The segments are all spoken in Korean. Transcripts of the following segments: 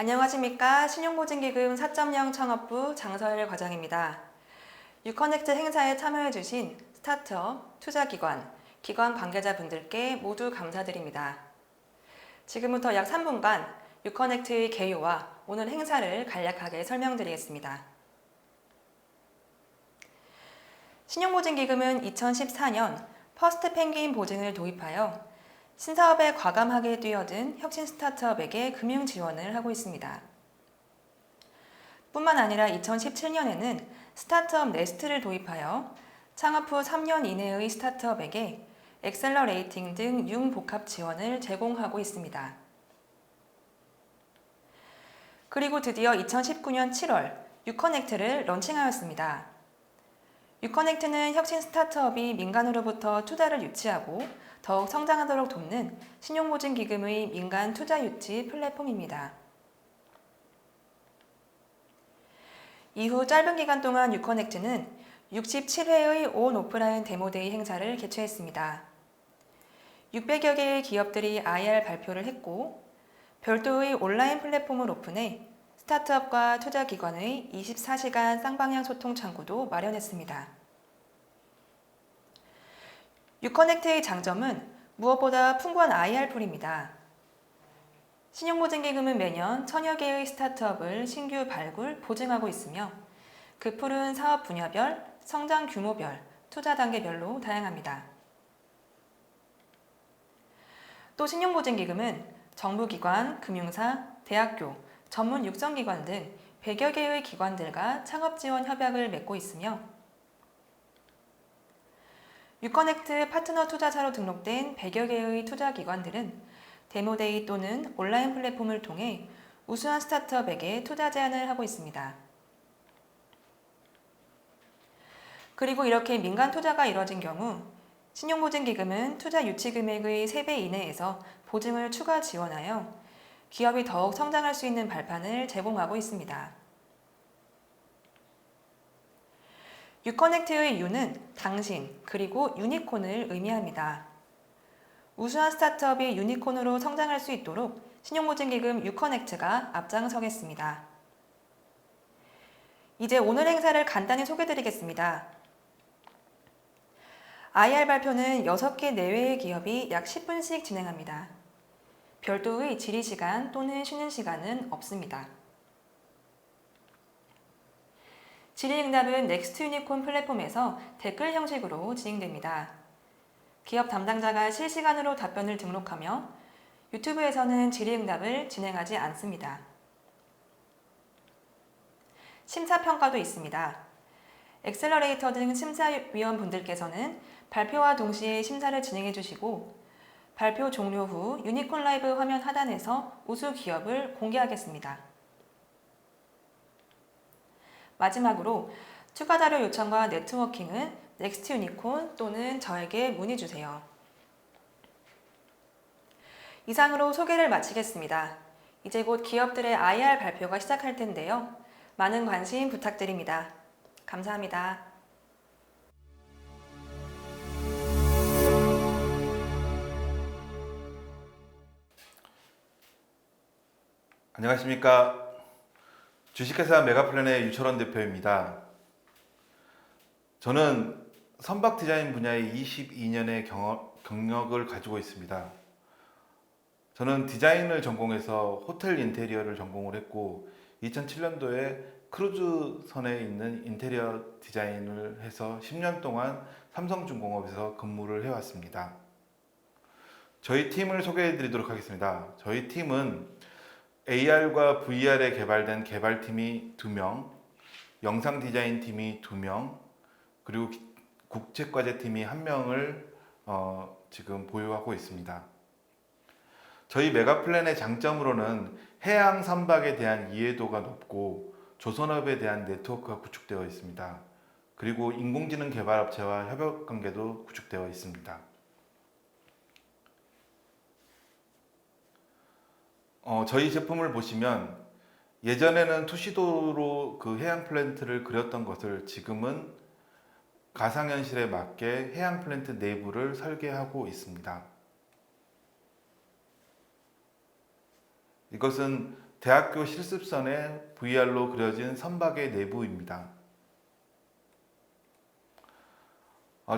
안녕하십니까. 신용보증기금 4.0 창업부 장서일 과장입니다. 유커넥트 행사에 참여해주신 스타트업, 투자기관, 기관 관계자분들께 모두 감사드립니다. 지금부터 약 3분간 유커넥트의 개요와 오늘 행사를 간략하게 설명드리겠습니다. 신용보증기금은 2014년 퍼스트 펭귄 보증을 도입하여 신사업에 과감하게 뛰어든 혁신 스타트업에게 금융 지원을 하고 있습니다. 뿐만 아니라 2017년에는 스타트업 네스트를 도입하여 창업 후 3년 이내의 스타트업에게 엑셀러레이팅 등 융복합 지원을 제공하고 있습니다. 그리고 드디어 2019년 7월 유커넥트를 런칭하였습니다. 유커넥트는 혁신 스타트업이 민간으로부터 투자를 유치하고 더욱 성장하도록 돕는 신용보증기금의 민간 투자 유치 플랫폼입니다. 이후 짧은 기간 동안 유커넥트는 67회의 온 오프라인 데모데이 행사를 개최했습니다. 600여 개의 기업들이 IR 발표를 했고 별도의 온라인 플랫폼을 오픈해 스타트업과 투자기관의 24시간 쌍방향 소통 창구도 마련했습니다. 유커넥트의 장점은 무엇보다 풍부한 IR 풀입니다. 신용보증기금은 매년 1000여 개의 스타트업을 신규 발굴, 보증하고 있으며 그 풀은 사업 분야별, 성장 규모별, 투자 단계별로 다양합니다. 또 신용보증기금은 정부기관, 금융사, 대학교, 전문 육성기관 등 100여 개의 기관들과 창업지원 협약을 맺고 있으며 유커넥트 파트너 투자사로 등록된 100여 개의 투자기관들은 데모데이 또는 온라인 플랫폼을 통해 우수한 스타트업에게 투자 제안을 하고 있습니다. 그리고 이렇게 민간 투자가 이뤄진 경우 신용보증기금은 투자 유치 금액의 3배 이내에서 보증을 추가 지원하여 기업이 더욱 성장할 수 있는 발판을 제공하고 있습니다. 유커넥트의 U는 당신 그리고 유니콘을 의미합니다. 우수한 스타트업이 유니콘으로 성장할 수 있도록 신용보증기금 유커넥트가 앞장서겠습니다. 이제 오늘 행사를 간단히 소개드리겠습니다. IR 발표는 6개 내외의 기업이 약 10분씩 진행합니다. 별도의 질의시간 또는 쉬는 시간은 없습니다. 질의응답은 넥스트 유니콘 플랫폼에서 댓글 형식으로 진행됩니다. 기업 담당자가 실시간으로 답변을 등록하며 유튜브에서는 질의응답을 진행하지 않습니다. 심사평가도 있습니다. 엑셀러레이터 등 심사위원분들께서는 발표와 동시에 심사를 진행해 주시고 발표 종료 후 유니콘 라이브 화면 하단에서 우수 기업을 공개하겠습니다. 마지막으로 추가 자료 요청과 네트워킹은 넥스트 유니콘 또는 저에게 문의 주세요. 이상으로 소개를 마치겠습니다. 이제 곧 기업들의 IR 발표가 시작할 텐데요. 많은 관심 부탁드립니다. 감사합니다. 안녕하십니까. 주식회사 메가플랜의 유철원 대표입니다. 저는 선박 디자인 분야에 22년의 경력을 가지고 있습니다. 저는 디자인을 전공해서 호텔 인테리어를 전공을 했고 2007년도에 크루즈선에 있는 인테리어 디자인을 해서 10년 동안 삼성중공업에서 근무를 해왔습니다. 저희 팀을 소개해 드리도록 하겠습니다. 저희 팀은 AR과 VR에 개발된 개발팀이 2명, 영상 디자인팀이 2명, 그리고 국책과제팀이 1명을 지금 보유하고 있습니다. 저희 메가플랜의 장점으로는 해양 선박에 대한 이해도가 높고 조선업에 대한 네트워크가 구축되어 있습니다. 그리고 인공지능 개발업체와 협업관계도 구축되어 있습니다. 저희 제품을 보시면 예전에는 투시도로 그 해양 플랜트를 그렸던 것을 지금은 가상현실에 맞게 해양 플랜트 내부를 설계하고 있습니다. 이것은 대학교 실습선에 VR로 그려진 선박의 내부입니다.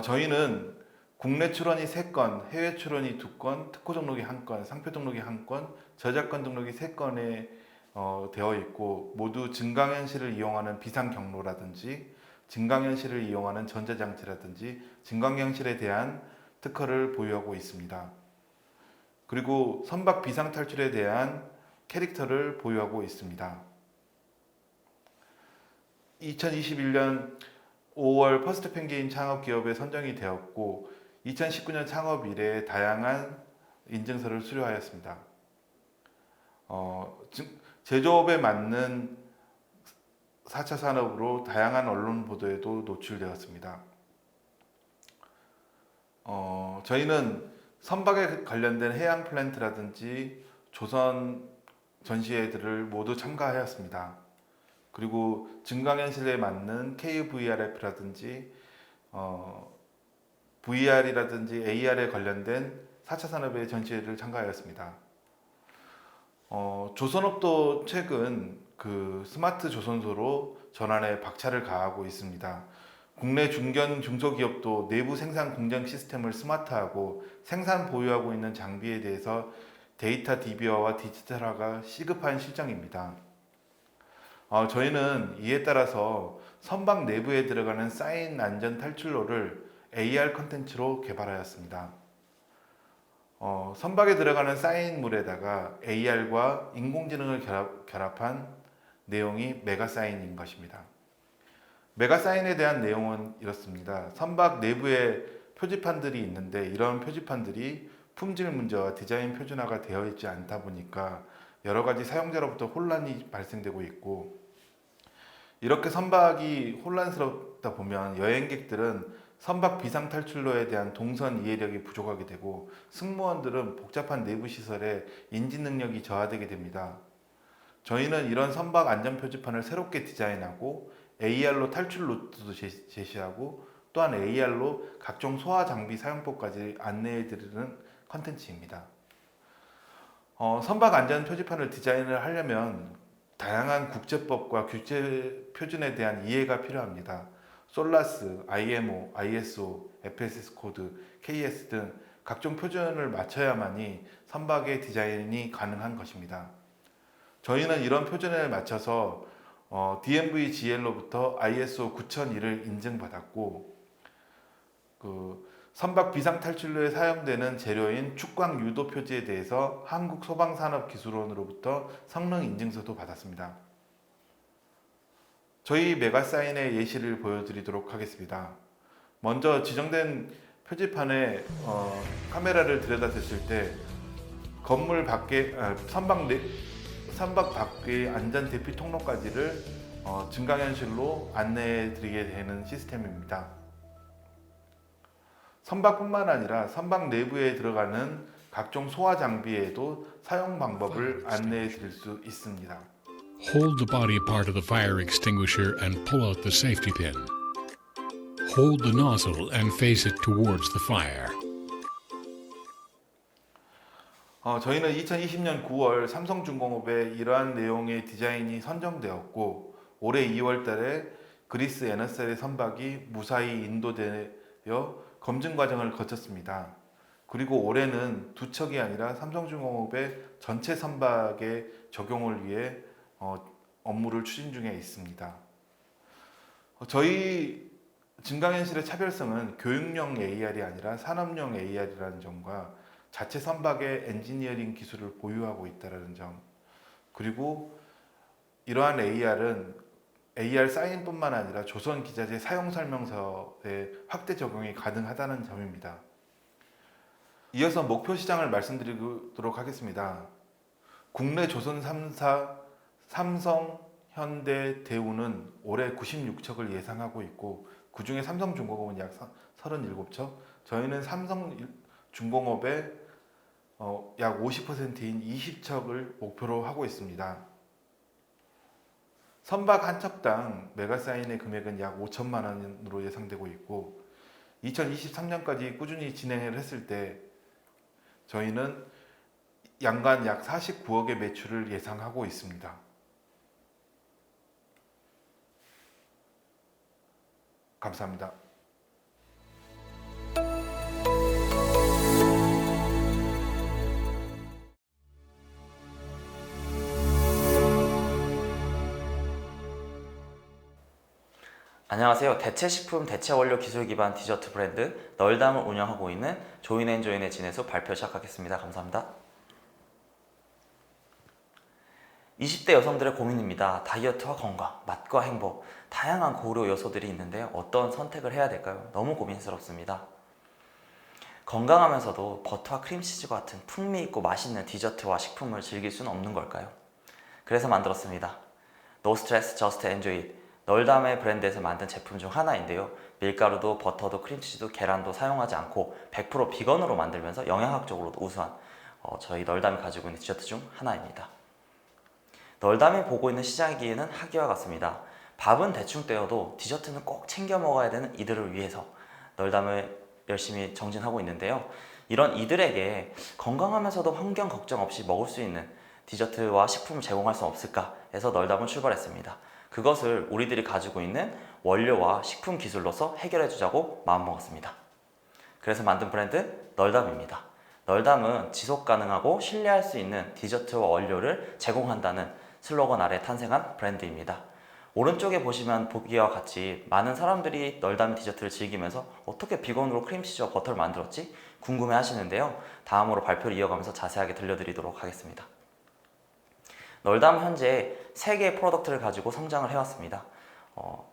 저희는 국내 출원이 3건, 해외 출원이 2건, 특허 등록이 1건, 상표 등록이 1건, 저작권 등록이 3건에 되어 있고 모두 증강현실을 이용하는 비상 경로라든지 증강현실을 이용하는 전자장치라든지 증강현실에 대한 특허를 보유하고 있습니다. 그리고 선박 비상 탈출에 대한 캐릭터를 보유하고 있습니다. 2021년 5월 퍼스트 펭귄 창업 기업에 선정이 되었고 2019년 창업 이래 다양한 인증서를 수료하였습니다. 제조업에 맞는 4차 산업으로 다양한 언론 보도에도 노출되었습니다. 저희는 선박에 관련된 해양 플랜트라든지 조선 전시회들을 모두 참가하였습니다. 그리고 증강현실에 맞는 KVRF라든지 VR이라든지 AR에 관련된 4차 산업의 전시회를 참가하였습니다. 조선업도 최근 그 스마트 조선소로 전환에 박차를 가하고 있습니다. 국내 중견 중소기업도 내부 생산 공정 시스템을 스마트하고 생산 보유하고 있는 장비에 대해서 데이터 DB화와 디지털화가 시급한 실정입니다. 저희는 이에 따라서 선박 내부에 들어가는 사인 안전 탈출로를 AR 컨텐츠로 개발하였습니다. 선박에 들어가는 사인물에다가 AR과 인공지능을 결합한 내용이 메가사인인 것입니다. 메가사인에 대한 내용은 이렇습니다. 선박 내부에 표지판들이 있는데 이런 표지판들이 품질 문제와 디자인 표준화가 되어 있지 않다 보니까 여러 가지 사용자로부터 혼란이 발생되고 있고 이렇게 선박이 혼란스럽다 보면 여행객들은 선박 비상 탈출로에 대한 동선 이해력이 부족하게 되고 승무원들은 복잡한 내부 시설에 인지 능력이 저하되게 됩니다. 저희는 이런 선박 안전 표지판을 새롭게 디자인하고 AR로 탈출 루트도 제시하고 또한 AR로 각종 소화 장비 사용법까지 안내해 드리는 컨텐츠입니다. 선박 안전 표지판을 디자인을 하려면 다양한 국제법과 국제 표준에 대한 이해가 필요합니다. 솔라스, IMO, ISO, FSS 코드, KS 등 각종 표준을 맞춰야만이 선박의 디자인이 가능한 것입니다. 저희는 이런 표준에 맞춰서 DNV GL로부터 ISO 9001을 인증받았고 선박 비상 탈출로에 사용되는 재료인 축광 유도 표지에 대해서 한국소방산업기술원으로부터 성능 인증서도 받았습니다. 저희 메가사인의 예시를 보여드리도록 하겠습니다. 먼저 지정된 표지판에 카메라를 들여다댔을 때 건물 밖에 선박 밖의 안전 대피 통로까지를 증강현실로 안내해 드리게 되는 시스템입니다. 선박뿐만 아니라 선박 내부에 들어가는 각종 소화 장비에도 사용 방법을 안내해 드릴 수 있습니다. Hold the body part of the fire extinguisher and pull out the safety pin. Hold the nozzle and face it towards the fire. 저희는 2020년 9월 삼성중공업에 이러한 내용의 디자인이 선정되었고 올해 2월 달에 그리스 에너셀의 선박이 무사히 인도되어 검증 과정을 거쳤습니다. 그리고 올해는 두 척이 아니라 삼성중공업의 전체 선박의 적용을 위해 업무를 추진 중에 있습니다. 저희 증강현실의 차별성은 교육용 AR이 아니라 산업용 AR이라는 점과 자체 선박의 엔지니어링 기술을 보유하고 있다는 점, 그리고 이러한 AR은 AR 사인뿐만 아니라 조선 기자재 사용 설명서에 확대 적용이 가능하다는 점입니다. 이어서 목표 시장을 말씀드리도록 하겠습니다. 국내 조선 3사 삼성, 현대, 대우는 올해 96척을 예상하고 있고 그 중에 삼성중공업은 약 37척, 저희는 삼성중공업의 약 50%인 20척을 목표로 하고 있습니다. 선박 한 척당 메가사인의 금액은 약 5천만 원으로 예상되고 있고 2023년까지 꾸준히 진행을 했을 때 저희는 연간 약 49억의 매출을 예상하고 있습니다. 감사합니다. 안녕하세요. 대체식품, 대체원료 기술 기반 디저트 브랜드 널담을 운영하고 있는 조인앤조인의 진해수 발표 시작하겠습니다. 감사합니다. 20대 여성들의 고민입니다. 다이어트와 건강, 맛과 행복, 다양한 고려 요소들이 있는데 어떤 선택을 해야 될까요? 너무 고민스럽습니다. 건강하면서도 버터와 크림치즈와 같은 풍미 있고 맛있는 디저트와 식품을 즐길 수는 없는 걸까요? 그래서 만들었습니다. No stress, just enjoy it. 널담의 브랜드에서 만든 제품 중 하나인데요. 밀가루도 버터도 크림치즈도 계란도 사용하지 않고 100% 비건으로 만들면서 영양학적으로도 우수한 저희 널담이 가지고 있는 디저트 중 하나입니다. 널담이 보고 있는 시장의 기회는 하기와 같습니다. 밥은 대충 떼어도 디저트는 꼭 챙겨 먹어야 되는 이들을 위해서 널담을 열심히 정진하고 있는데요. 이런 이들에게 건강하면서도 환경 걱정 없이 먹을 수 있는 디저트와 식품을 제공할 수 없을까 해서 널담을 출발했습니다. 그것을 우리들이 가지고 있는 원료와 식품 기술로서 해결해 주자고 마음먹었습니다. 그래서 만든 브랜드 널담입니다. 널담은 지속 가능하고 신뢰할 수 있는 디저트와 원료를 제공한다는 슬로건 아래 탄생한 브랜드입니다. 오른쪽에 보시면 보기와 같이 많은 사람들이 널담 디저트를 즐기면서 어떻게 비건으로 크림치즈와 버터를 만들었지? 궁금해 하시는데요. 다음으로 발표를 이어가면서 자세하게 들려드리도록 하겠습니다. 널담은 현재 3개의 프로덕트를 가지고 성장을 해왔습니다.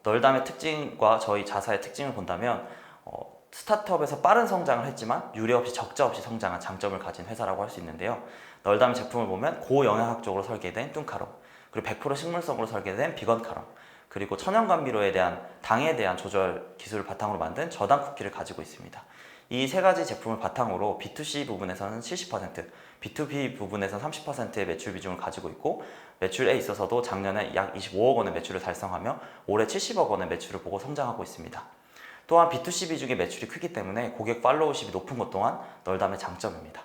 널담의 특징과 저희 자사의 특징을 본다면 스타트업에서 빠른 성장을 했지만 유례 없이 적자 없이 성장한 장점을 가진 회사라고 할 수 있는데요. 널담 제품을 보면 고영양학적으로 설계된 뚱카롱, 그리고 100% 식물성으로 설계된 비건 카롱, 그리고 천연 감미료에 대한 당에 대한 조절 기술을 바탕으로 만든 저당 쿠키를 가지고 있습니다. 이 세 가지 제품을 바탕으로 B2C 부분에서는 70%, B2B 부분에서는 30%의 매출 비중을 가지고 있고 매출에 있어서도 작년에 약 25억 원의 매출을 달성하며 올해 70억 원의 매출을 보고 성장하고 있습니다. 또한 B2C 비중의 매출이 크기 때문에 고객 팔로우십이 높은 것 또한 널담의 장점입니다.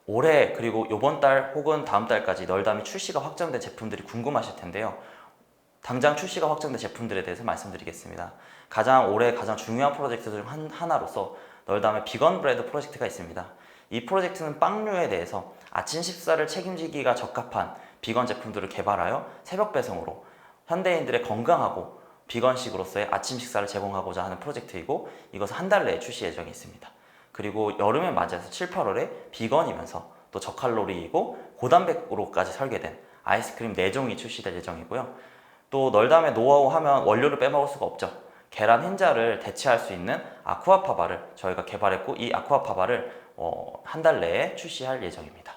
올해 그리고 이번 달 혹은 다음 달까지 널담이 출시가 확정된 제품들이 궁금하실 텐데요. 당장 출시가 확정된 제품들에 대해서 말씀드리겠습니다. 올해 가장 중요한 프로젝트 중 하나로서 널담의 비건 브레드 프로젝트가 있습니다. 이 프로젝트는 빵류에 대해서 아침 식사를 책임지기가 적합한 비건 제품들을 개발하여 새벽 배송으로 현대인들의 건강하고 비건식으로서의 아침 식사를 제공하고자 하는 프로젝트이고 이것은 한 달 내에 출시 예정이 있습니다. 그리고 여름에 맞이해서 7, 8월에 비건이면서 또 저칼로리이고 고단백으로까지 설계된 아이스크림 4종이 출시될 예정이고요. 또 널담의 노하우 하면 원료를 빼먹을 수가 없죠. 계란 흰자를 대체할 수 있는 아쿠아파바를 저희가 개발했고 이 아쿠아파바를 한 달 내에 출시할 예정입니다.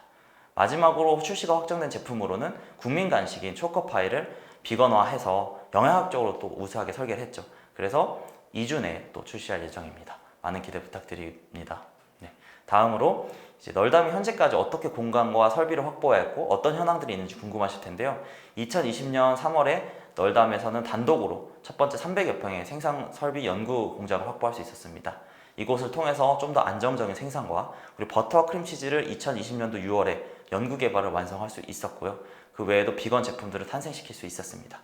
마지막으로 출시가 확정된 제품으로는 국민 간식인 초코파이를 비건화해서 영양학적으로 또 우수하게 설계를 했죠. 그래서 2주 내에 또 출시할 예정입니다. 많은 기대 부탁드립니다. 네. 다음으로 이제 널담이 현재까지 어떻게 공간과 설비를 확보했고 어떤 현황들이 있는지 궁금하실 텐데요. 2020년 3월에 널담에서는 단독으로 첫 번째 300여 평의 생산 설비 연구 공장을 확보할 수 있었습니다. 이곳을 통해서 좀 더 안정적인 생산과 그리고 버터와 크림치즈를 2020년도 6월에 연구 개발을 완성할 수 있었고요. 그 외에도 비건 제품들을 탄생시킬 수 있었습니다.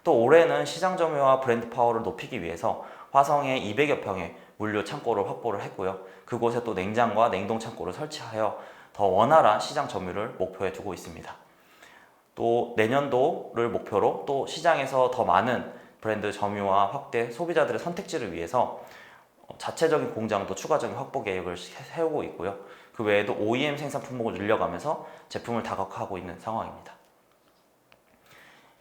또 올해는 시장 점유와 브랜드 파워를 높이기 위해서 화성에 200여 평의 물류 창고를 확보를 했고요. 그곳에 또 냉장과 냉동 창고를 설치하여 더 원활한 시장 점유를 목표에 두고 있습니다. 또 내년도를 목표로 또 시장에서 더 많은 브랜드 점유와 확대, 소비자들의 선택지를 위해서 자체적인 공장도 추가적인 확보 계획을 세우고 있고요. 그 외에도 OEM 생산 품목을 늘려가면서 제품을 다각화하고 있는 상황입니다.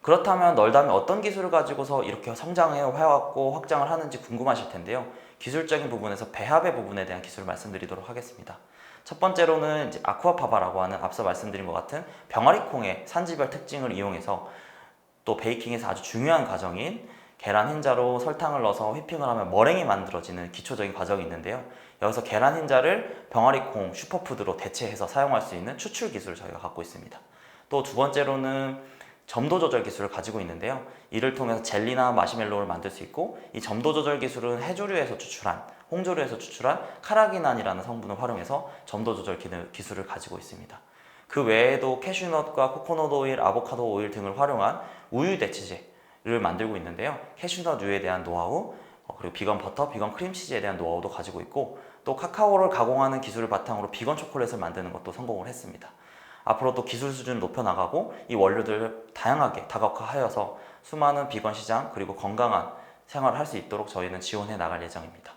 그렇다면 널담이 어떤 기술을 가지고서 이렇게 성장해 해왔고 확장을 하는지 궁금하실 텐데요. 기술적인 부분에서 배합의 부분에 대한 기술을 말씀드리도록 하겠습니다. 첫 번째로는 이제 아쿠아파바라고 하는 앞서 말씀드린 것 같은 병아리콩의 산지별 특징을 이용해서 또 베이킹에서 아주 중요한 과정인 계란 흰자로 설탕을 넣어서 휘핑을 하면 머랭이 만들어지는 기초적인 과정이 있는데요. 여기서 계란 흰자를 병아리콩 슈퍼푸드로 대체해서 사용할 수 있는 추출 기술을 저희가 갖고 있습니다. 또 두 번째로는 점도 조절 기술을 가지고 있는데요. 이를 통해서 젤리나 마시멜로를 만들 수 있고, 이 점도 조절 기술은 해조류에서 추출한, 홍조류에서 추출한 카라기난이라는 성분을 활용해서 점도 조절 기술을 가지고 있습니다. 그 외에도 캐슈넛과 코코넛 오일, 아보카도 오일 등을 활용한 우유 대체제를 만들고 있는데요. 캐슈넛 우유에 대한 노하우, 그리고 비건 버터, 비건 크림치즈에 대한 노하우도 가지고 있고, 또 카카오를 가공하는 기술을 바탕으로 비건 초콜릿을 만드는 것도 성공을 했습니다. 앞으로 또 기술 수준을 높여나가고 이 원료들을 다양하게 다각화하여서 수많은 비건 시장 그리고 건강한 생활을 할 수 있도록 저희는 지원해 나갈 예정입니다.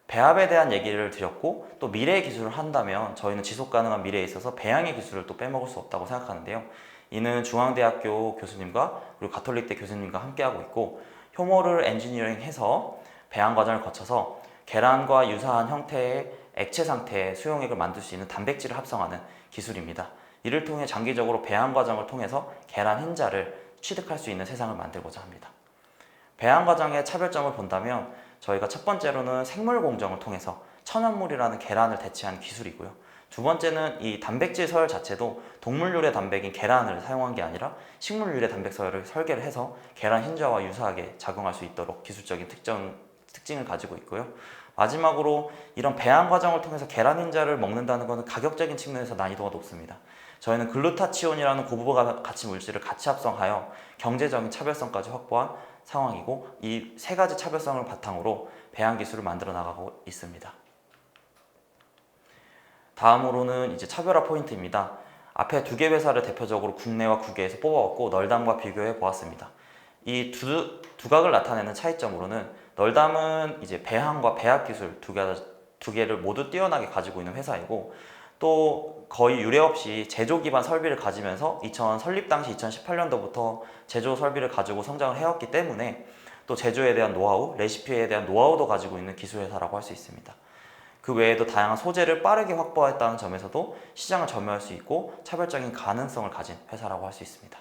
배합에 대한 얘기를 드렸고, 또 미래의 기술을 한다면 저희는 지속가능한 미래에 있어서 배양의 기술을 또 빼먹을 수 없다고 생각하는데요. 이는 중앙대학교 교수님과 그리고 가톨릭대 교수님과 함께하고 있고, 효모를 엔지니어링해서 배양 과정을 거쳐서 계란과 유사한 형태의 액체 상태의 수용액을 만들 수 있는 단백질을 합성하는 기술입니다. 이를 통해 장기적으로 배양 과정을 통해서 계란 흰자를 취득할 수 있는 세상을 만들고자 합니다. 배양 과정의 차별점을 본다면 저희가 첫 번째로는 생물 공정을 통해서 천연물이라는 계란을 대체한 기술이고요. 두 번째는 이 단백질 서열 자체도 동물 유래 단백인 계란을 사용한 게 아니라 식물 유래 단백 서열을 설계를 해서 계란 흰자와 유사하게 작용할 수 있도록 기술적인 특징을 가지고 있고요. 마지막으로 이런 배양 과정을 통해서 계란 흰자를 먹는다는 것은 가격적인 측면에서 난이도가 높습니다. 저희는 글루타치온이라는 고부가 가치 물질을 같이 합성하여 경제적인 차별성까지 확보한 상황이고, 이 세 가지 차별성을 바탕으로 배양 기술을 만들어 나가고 있습니다. 다음으로는 이제 차별화 포인트입니다. 앞에 두 개 회사를 대표적으로 국내와 국외에서 뽑아왔고 널담과 비교해 보았습니다. 이 두각을 나타내는 차이점으로는 널담은 이제 배항과 배합 기술 두 개를 모두 뛰어나게 가지고 있는 회사이고, 또 거의 유례 없이 제조 기반 설비를 가지면서 설립 당시 2018년도부터 제조 설비를 가지고 성장을 해왔기 때문에 또 제조에 대한 노하우, 레시피에 대한 노하우도 가지고 있는 기술 회사라고 할 수 있습니다. 그 외에도 다양한 소재를 빠르게 확보했다는 점에서도 시장을 점유할 수 있고 차별적인 가능성을 가진 회사라고 할 수 있습니다.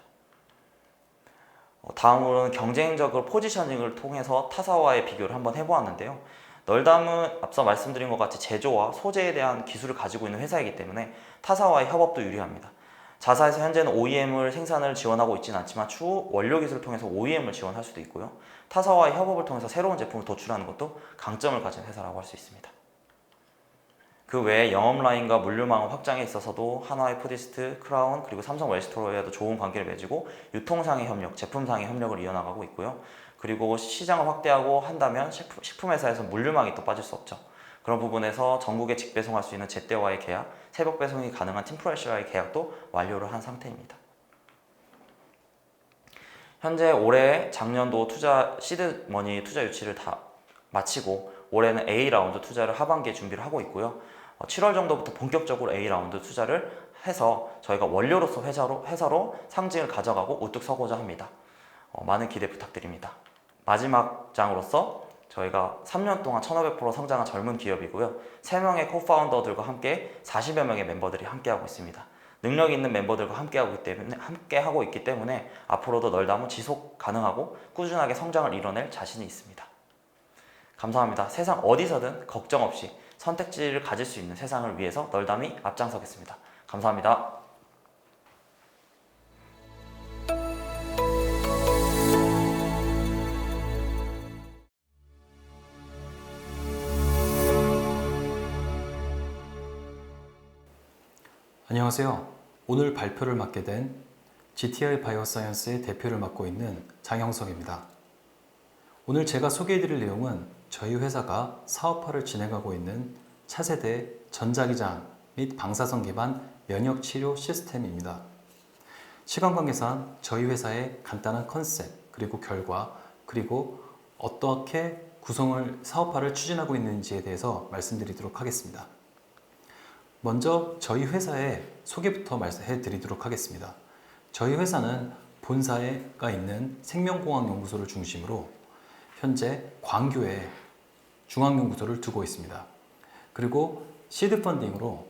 다음으로는 경쟁적으로 포지셔닝을 통해서 타사와의 비교를 한번 해보았는데요. 널담은 앞서 말씀드린 것 같이 제조와 소재에 대한 기술을 가지고 있는 회사이기 때문에 타사와의 협업도 유리합니다. 자사에서 현재는 OEM을 생산을 지원하고 있지는 않지만 추후 원료 기술을 통해서 OEM을 지원할 수도 있고요. 타사와의 협업을 통해서 새로운 제품을 도출하는 것도 강점을 가진 회사라고 할 수 있습니다. 그 외에 영업 라인과 물류망 확장에 있어서도 하나의 푸디스트, 크라운, 그리고 삼성 웰스토로에도 좋은 관계를 맺고 유통상의 협력, 제품상의 협력을 이어나가고 있고요. 그리고 시장을 확대하고 한다면 식품회사에서 물류망이 또 빠질 수 없죠. 그런 부분에서 전국에 직배송할 수 있는 제때와의 계약, 새벽 배송이 가능한 팀프레쉬와의 계약도 완료를 한 상태입니다. 현재 올해 작년도 시드머니 투자 유치를 다 마치고 올해는 A라운드 투자를 하반기에 준비를 하고 있고요. 7월 정도부터 본격적으로 A라운드 투자를 해서 저희가 원료로서 회사로 상징을 가져가고 우뚝 서고자 합니다. 많은 기대 부탁드립니다. 마지막 장으로서 저희가 3년 동안 1500% 성장한 젊은 기업이고요. 3명의 코파운더들과 함께 40여 명의 멤버들이 함께하고 있습니다. 능력 있는 멤버들과 함께하고 있기 때문에 앞으로도 널담은 지속 가능하고 꾸준하게 성장을 이뤄낼 자신이 있습니다. 감사합니다. 세상 어디서든 걱정 없이 선택지를 가질 수 있는 세상을 위해서 널담이 앞장서겠습니다. 감사합니다. 안녕하세요. 오늘 발표를 맡게 된 GTI 바이오사이언스의 대표를 맡고 있는 장형석입니다. 오늘 제가 소개해드릴 내용은 저희 회사가 사업화를 진행하고 있는 차세대 전자기장 및 방사선 기반 면역치료 시스템입니다. 시간 관계상 저희 회사의 간단한 컨셉, 그리고 결과, 그리고 어떻게 사업화를 추진하고 있는지에 대해서 말씀드리도록 하겠습니다. 먼저 저희 회사의 소개부터 말씀해 드리도록 하겠습니다. 저희 회사는 본사가 있는 생명공학연구소를 중심으로 현재 광교에 중앙연구소를 두고 있습니다. 그리고 시드 펀딩으로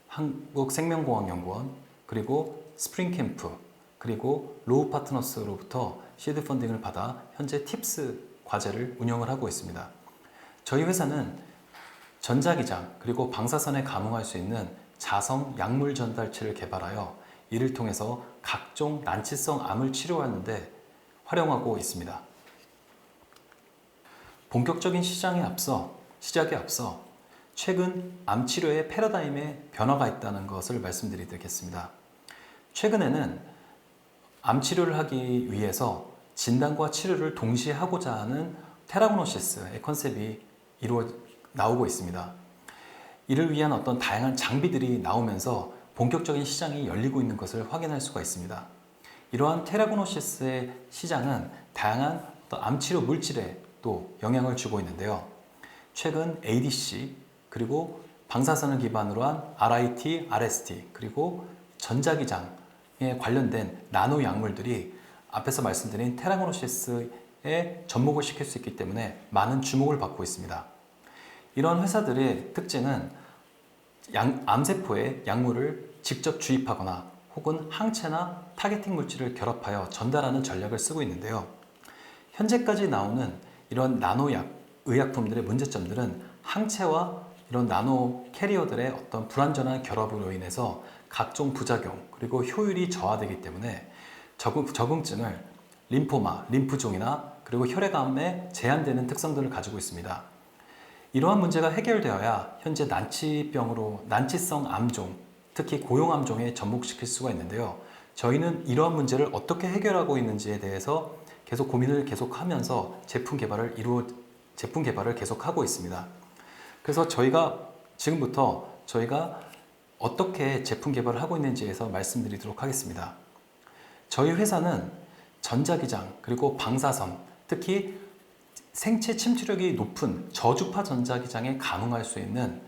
한국생명공학연구원, 그리고 스프링캠프, 그리고 로우 파트너스로부터 시드 펀딩을 받아 현재 팁스 과제를 운영을 하고 있습니다. 저희 회사는 전자기장 그리고 방사선에 감응할 수 있는 자성 약물 전달체를 개발하여 이를 통해서 각종 난치성 암을 치료하는데 활용하고 있습니다. 본격적인 시작에 앞서 최근 암 치료의 패러다임에 변화가 있다는 것을 말씀드리겠습니다. 최근에는 암 치료를 하기 위해서 진단과 치료를 동시에 하고자 하는 테라그노시스의 컨셉이 나오고 있습니다. 이를 위한 어떤 다양한 장비들이 나오면서 본격적인 시장이 열리고 있는 것을 확인할 수가 있습니다. 이러한 테라그노시스의 시장은 다양한 어떤 암치료 물질에 또 영향을 주고 있는데요. 최근 ADC 그리고 방사선을 기반으로 한 RIT, RST 그리고 전자기장에 관련된 나노 약물들이 앞에서 말씀드린 테라그노시스에 접목을 시킬 수 있기 때문에 많은 주목을 받고 있습니다. 이런 회사들의 특징은 암세포에 약물을 직접 주입하거나 혹은 항체나 타겟팅 물질을 결합하여 전달하는 전략을 쓰고 있는데요. 현재까지 나오는 이런 나노약, 의약품들의 문제점들은 항체와 이런 나노 캐리어들의 어떤 불완전한 결합으로 인해서 각종 부작용 그리고 효율이 저하되기 때문에 적응증을 림포마, 림프종이나 그리고 혈액암에 제한되는 특성들을 가지고 있습니다. 이러한 문제가 해결되어야 현재 난치성 암종, 특히 고용암종에 접목시킬 수가 있는데요. 저희는 이러한 문제를 어떻게 해결하고 있는지에 대해서 계속 고민을 계속하면서 제품 개발을 계속하고 있습니다. 그래서 지금부터 저희가 어떻게 제품 개발을 하고 있는지에서 말씀드리도록 하겠습니다. 저희 회사는 전자기장 그리고 방사선, 특히 생체 침투력이 높은 저주파 전자기장에 감응할 수 있는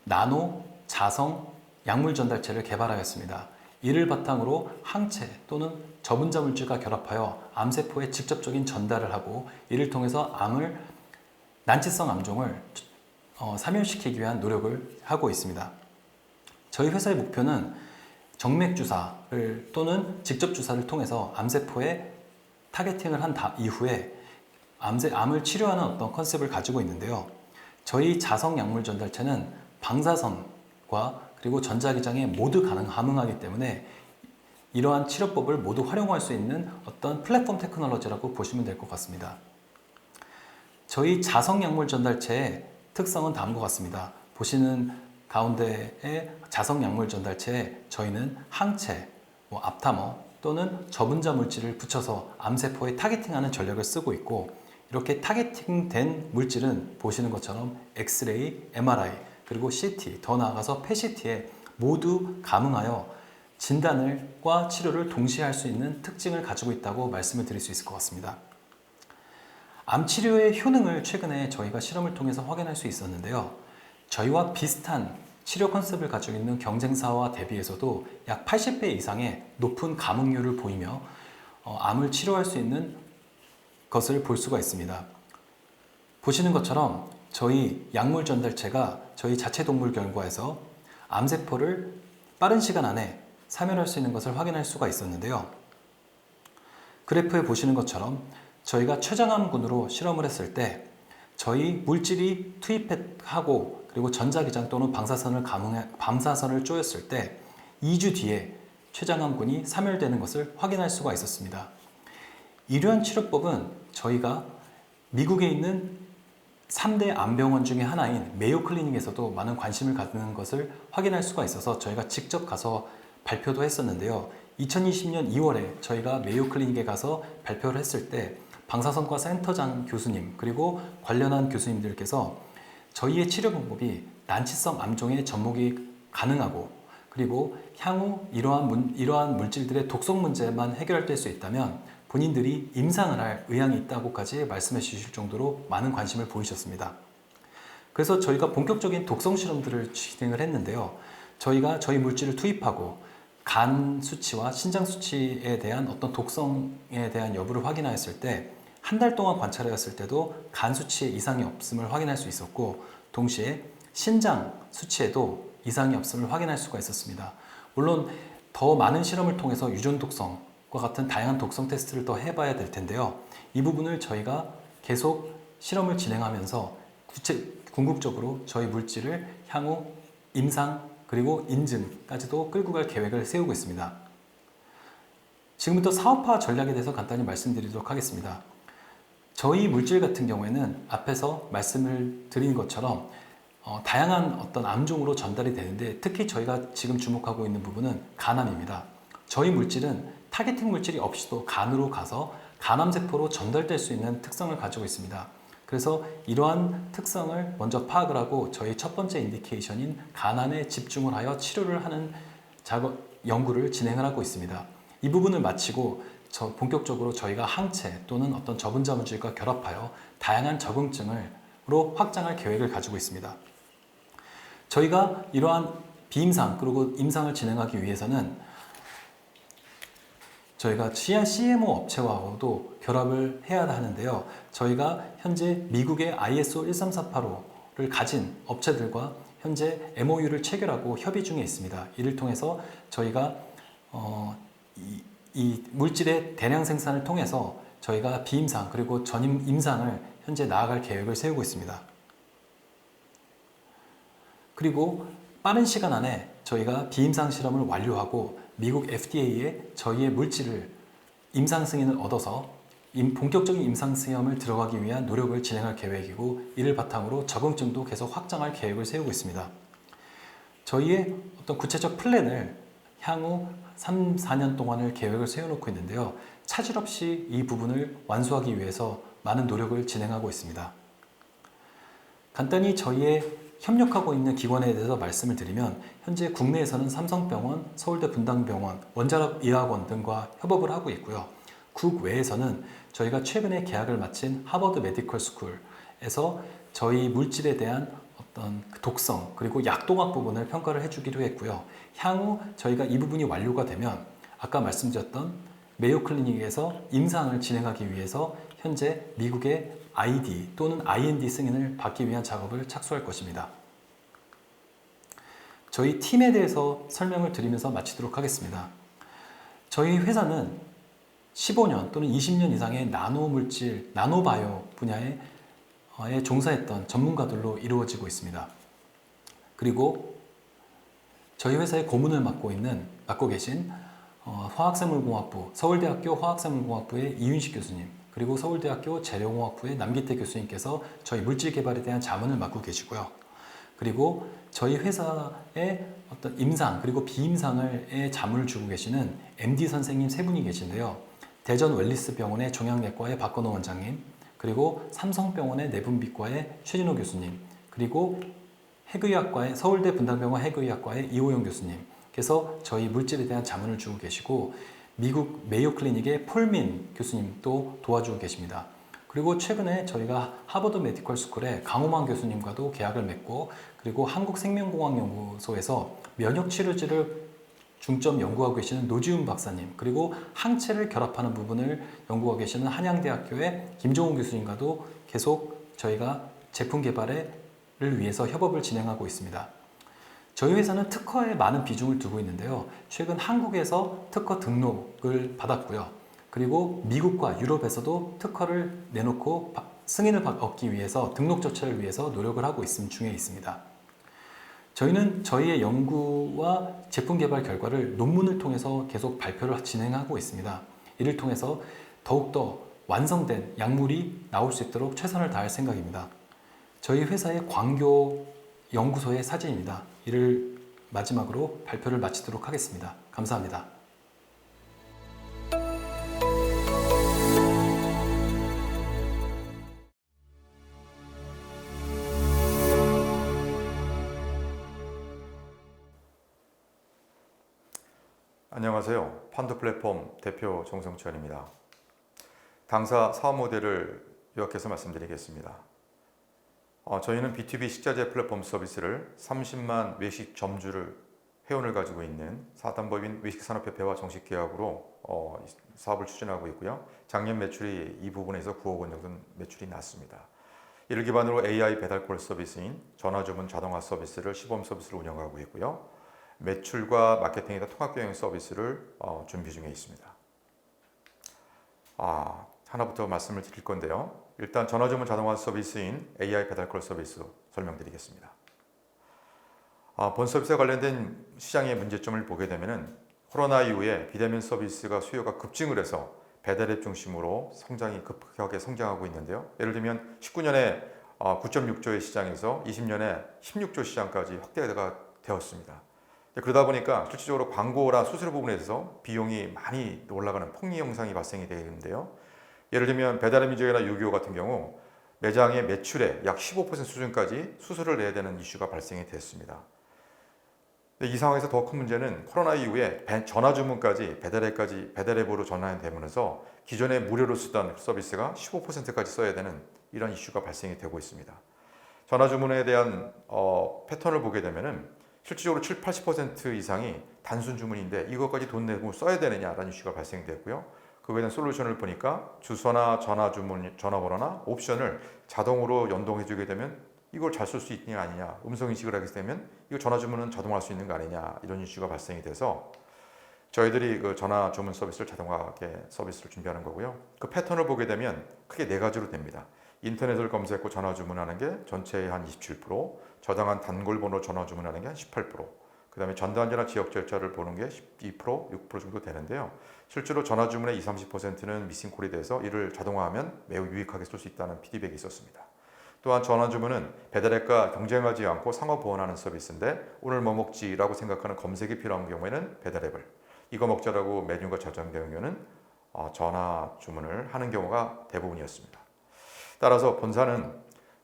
나노 자성 약물 전달체를 개발하였습니다. 이를 바탕으로 항체 또는 저분자 물질과 결합하여 암세포에 직접적인 전달을 하고 이를 통해서 난치성 암종을 사멸시키기 위한 노력을 하고 있습니다. 저희 회사의 목표는 정맥 주사를 또는 직접 주사를 통해서 암세포에 타겟팅을 한 이후에 암을 치료하는 어떤 컨셉을 가지고 있는데요. 저희 자성 약물 전달체는 방사선과 그리고 전자기장에 모두 감응하기 때문에 이러한 치료법을 모두 활용할 수 있는 어떤 플랫폼 테크놀로지라고 보시면 될 것 같습니다. 저희 자성 약물 전달체의 특성은 다음과 같습니다. 보시는 가운데의 자성 약물 전달체에 저희는 항체, 앞타머 또는 저분자 물질을 붙여서 암세포에 타겟팅하는 전략을 쓰고 있고 이렇게 타겟팅된 물질은 보시는 것처럼 엑스레이, MRI 그리고 CT, 더 나아가서 PET-CT에 모두 감응하여 진단과 치료를 동시에 할 수 있는 특징을 가지고 있다고 말씀을 드릴 수 있을 것 같습니다. 암 치료의 효능을 최근에 저희가 실험을 통해서 확인할 수 있었는데요. 저희와 비슷한 치료 컨셉을 가지고 있는 경쟁사와 대비해서도 약 80배 이상의 높은 감응률을 보이며 암을 치료할 수 있는 것을 볼 수가 있습니다. 보시는 것처럼 저희 약물 전달체가 저희 자체 동물 결과에서 암세포를 빠른 시간 안에 사멸할 수 있는 것을 확인할 수가 있었는데요. 그래프에 보시는 것처럼 저희가 췌장암군으로 실험을 했을 때 저희 물질이 투입하고 그리고 전자기장 또는 방사선을 쪼였을 때 2주 뒤에 췌장암군이 사멸되는 것을 확인할 수가 있었습니다. 이러한 치료법은 저희가 미국에 있는 3대 암병원 중에 하나인 메이오 클리닉에서도 많은 관심을 갖는 것을 확인할 수가 있어서 저희가 직접 가서 발표도 했었는데요. 2020년 2월에 저희가 메이오 클리닉에 가서 발표를 했을 때 방사선과 센터장 교수님 그리고 관련한 교수님들께서 저희의 치료 방법이 난치성 암종에 접목이 가능하고 그리고 향후 이러한 물질들의 독성 문제만 해결될 수 있다면 본인들이 임상을 할 의향이 있다고까지 말씀해 주실 정도로 많은 관심을 보이셨습니다. 그래서 저희가 본격적인 독성 실험들을 진행을 했는데요. 저희가 저희 물질을 투입하고 간 수치와 신장 수치에 대한 어떤 독성에 대한 여부를 확인하였을 때 한 달 동안 관찰하였을 때도 간 수치에 이상이 없음을 확인할 수 있었고 동시에 신장 수치에도 이상이 없음을 확인할 수가 있었습니다. 물론 더 많은 실험을 통해서 유전 독성과 같은 다양한 독성 테스트를 더 해봐야 될 텐데요. 이 부분을 저희가 계속 실험을 진행하면서 궁극적으로 저희 물질을 향후 임상 그리고 인증까지도 끌고 갈 계획을 세우고 있습니다. 지금부터 사업화 전략에 대해서 간단히 말씀드리도록 하겠습니다. 저희 물질 같은 경우에는 앞에서 말씀을 드린 것처럼 다양한 어떤 암종으로 전달이 되는데 특히 저희가 지금 주목하고 있는 부분은 간암입니다. 저희 물질은 타겟팅 물질이 없이도 간으로 가서 간암세포로 전달될 수 있는 특성을 가지고 있습니다. 그래서 이러한 특성을 먼저 파악을 하고 저희 첫 번째 인디케이션인 간암에 집중을 하여 치료를 하는 연구를 진행을 하고 있습니다. 이 부분을 마치고 본격적으로 저희가 항체 또는 어떤 저분자 물질과 결합하여 다양한 적응증으로 확장할 계획을 가지고 있습니다. 저희가 이러한 비임상 그리고 임상을 진행하기 위해서는 저희가 CMO 업체와도 결합을 해야 하는데요. 저희가 현재 미국의 ISO 13485를 가진 업체들과 현재 MOU를 체결하고 협의 중에 있습니다. 이를 통해서 저희가 이 물질의 대량 생산을 통해서 저희가 비임상 그리고 전임 임상을 현재 나아갈 계획을 세우고 있습니다. 그리고 빠른 시간 안에 저희가 비임상 실험을 완료하고 미국 FDA에 저희의 물질을 임상 승인을 얻어서 본격적인 임상 시험을 들어가기 위한 노력을 진행할 계획이고 이를 바탕으로 적응증도 계속 확장할 계획을 세우고 있습니다. 저희의 어떤 구체적 플랜을 향후 3, 4년 동안을 계획을 세워놓고 있는데요. 차질 없이 이 부분을 완수하기 위해서 많은 노력을 진행하고 있습니다. 간단히 저희의 협력하고 있는 기관에 대해서 말씀을 드리면 현재 국내에서는 삼성병원, 서울대 분당병원, 원자력의학원 등과 협업을 하고 있고요. 국외에서는 저희가 최근에 계약을 마친 하버드 메디컬 스쿨에서 저희 물질에 대한 어떤 독성 그리고 약동학 부분을 평가를 해주기로 했고요. 향후 저희가 이 부분이 완료가 되면 아까 말씀드렸던 메이오 클리닉에서 임상을 진행하기 위해서 현재 미국의 ID 또는 IND 승인을 받기 위한 작업을 착수할 것입니다. 저희 팀에 대해서 설명을 드리면서 마치도록 하겠습니다. 저희 회사는 15년 또는 20년 이상의 나노물질, 나노바이오 분야에 종사했던 전문가들로 이루어지고 있습니다. 그리고 저희 회사의 고문을 맡고 계신 화학생물공학부, 서울대학교 화학생물공학부의 이윤식 교수님, 그리고 서울대학교 재료공학부의 남기태 교수님께서 저희 물질 개발에 대한 자문을 맡고 계시고요. 그리고 저희 회사의 어떤 임상 그리고 비임상의 자문을 주고 계시는 MD 선생님 세 분이 계신데요. 대전 웰리스 병원의 종양내과의 박건호 원장님, 그리고 삼성병원의 내분비과의 최진호 교수님, 그리고 핵의학과의 서울대 분당병원 핵의학과의 이호영 교수님께서 저희 물질에 대한 자문을 주고 계시고 미국 메이오 클리닉의 폴민 교수님도 도와주고 계십니다. 그리고 최근에 저희가 하버드 메디컬 스쿨의 강호만 교수님과도 계약을 맺고 그리고 한국생명공학연구소에서 면역치료제를 중점 연구하고 계시는 노지훈 박사님 그리고 항체를 결합하는 부분을 연구하고 계시는 한양대학교의 김종훈 교수님과도 계속 저희가 제품 개발을 위해서 협업을 진행하고 있습니다. 저희 회사는 특허에 많은 비중을 두고 있는데요. 최근 한국에서 특허 등록을 받았고요. 그리고 미국과 유럽에서도 특허를 내놓고 승인을 얻기 위해서 등록 절차를 위해서 노력을 하고 있음 중에 있습니다. 저희는 저희의 연구와 제품 개발 결과를 논문을 통해서 계속 발표를 진행하고 있습니다. 이를 통해서 더욱더 완성된 약물이 나올 수 있도록 최선을 다할 생각입니다. 저희 회사의 광교 연구소의 사진입니다. 이를 마지막으로 발표를 마치도록 하겠습니다. 감사합니다. 안녕하세요. 판도 플랫폼 대표 정성철입니다. 당사 사업 모델을 요약해서 말씀드리겠습니다. 저희는 B2B 식자재 플랫폼 서비스를 30만 외식 점주를 회원을 가지고 있는 사단법인 외식산업협회와 정식 계약으로 사업을 추진하고 있고요. 작년 매출이 이 부분에서 9억 원 정도 매출이 났습니다. 이를 기반으로 AI 배달콜 서비스인 전화주문 자동화 서비스를 시범 서비스로 운영하고 있고요. 매출과 마케팅에다 통합경영 서비스를 준비 중에 있습니다. 하나부터 말씀을 드릴 건데요. 일단 전화주문 자동화 서비스인 AI 배달콜 서비스 설명드리겠습니다. 본 서비스와 관련된 시장의 문제점을 보게 되면 코로나 이후에 비대면 서비스가 수요가 급증을 해서 배달앱 중심으로 성장이 급하게 성장하고 있는데요. 예를 들면 19년에 9.6조의 시장에서 20년에 16조 시장까지 확대가 되었습니다. 그러다 보니까 실질적으로 광고나 수수료 부분에 있어서 비용이 많이 올라가는 폭리 현상이 발생이 되는데요. 예를 들면 배달의 민족이나 유기호 같은 경우 매장의 매출의 약 15% 수준까지 수수료를 내야 되는 이슈가 발생이 됐습니다. 이 상황에서 더 큰 문제는 코로나 이후에 전화 주문까지 배달앱으로 전환되면서 기존에 무료로 쓰던 서비스가 15%까지 써야 되는 이런 이슈가 발생이 되고 있습니다. 전화 주문에 대한 패턴을 보게 되면은 실질적으로 70-80% 이상이 단순 주문인데 이것까지 돈 내고 써야 되느냐라는 이슈가 발생됐고요. 그거에 대한 솔루션을 보니까 주소나 전화 주문, 전화번호나 옵션을 자동으로 연동해주게 되면 이걸 잘 쓸 수 있느냐 아니냐, 음성 인식을 하게 되면 이거 전화 주문은 자동화할 수 있는 거 아니냐 이런 이슈가 발생이 돼서 저희들이 그 전화 주문 서비스를 자동화하게 서비스를 준비하는 거고요. 그 패턴을 보게 되면 크게 네 가지로 됩니다. 인터넷을 검색하고 전화 주문하는 게 전체의 한 27%, 저장한 단골 번호 전화 주문하는 게 한 18%, 그 다음에 전단지나 지역 절차를 보는 게 12%, 6% 정도 되는데요. 실제로 전화 주문의 20-30%는 미싱콜이 돼서 이를 자동화하면 매우 유익하게 쓸 수 있다는 피드백이 있었습니다. 또한 전화 주문은 배달앱과 경쟁하지 않고 상호 보완하는 서비스인데 오늘 뭐 먹지라고 생각하는 검색이 필요한 경우에는 배달앱을, 이거 먹자라고 메뉴가 저장되는 경우는 전화 주문을 하는 경우가 대부분이었습니다. 따라서 본사는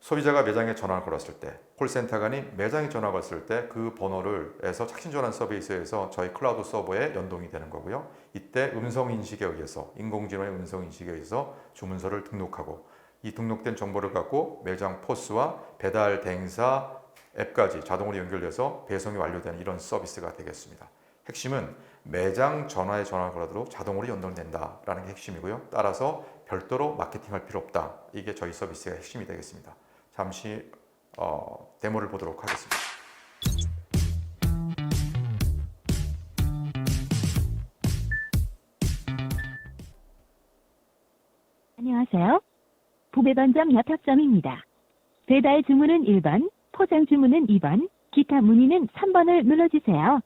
소비자가 매장에 전화를 걸었을 때, 콜센터가 아닌 매장에 전화가 왔을 때 그 번호를 해서 착신 전환 서비스에서 저희 클라우드 서버에 연동이 되는 거고요. 이때 음성 인식에 의해서, 인공지능의 음성 인식에 의해서 주문서를 등록하고 이 등록된 정보를 갖고 매장 포스와 배달 대행사 앱까지 자동으로 연결돼서 배송이 완료되는 이런 서비스가 되겠습니다. 핵심은 매장 전화에 전화를 걸어도 자동으로 연동된다라는 게 핵심이고요. 따라서 별도로 마케팅할 필요 없다. 이게 저희 서비스의 핵심이 되겠습니다. 잠시 데모를 보도록 하겠습니다. 안녕하세요. 부배반점 약학점입니다. 배달 주문은 1번, 포장 주문은 2번, 기타 문의는 3번을 눌러주세요.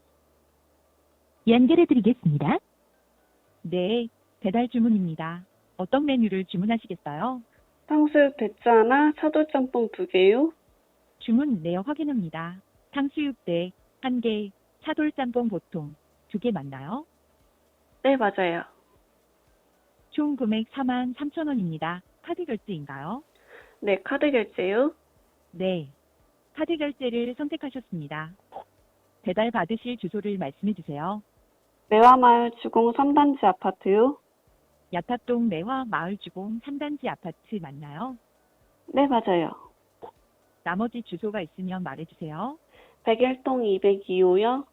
연결해 드리겠습니다. 네, 배달 주문입니다. 어떤 메뉴를 주문하시겠어요? 탕수육 대짜 하나, 차돌짬뽕 2개요. 주문 내역 확인합니다. 탕수육 대 1개, 차돌짬뽕 보통 2개 맞나요? 네, 맞아요. 총 금액 43,000원입니다. 카드 결제인가요? 네, 카드 결제요. 네, 카드 결제를 선택하셨습니다. 배달 받으실 주소를 말씀해 주세요. 매화마을 주공 3단지 아파트요. 야탑동 매화 마을주공 3단지 아파트 맞나요? 네, 맞아요. 나머지 주소가 있으면 말해주세요. 101동 202호요.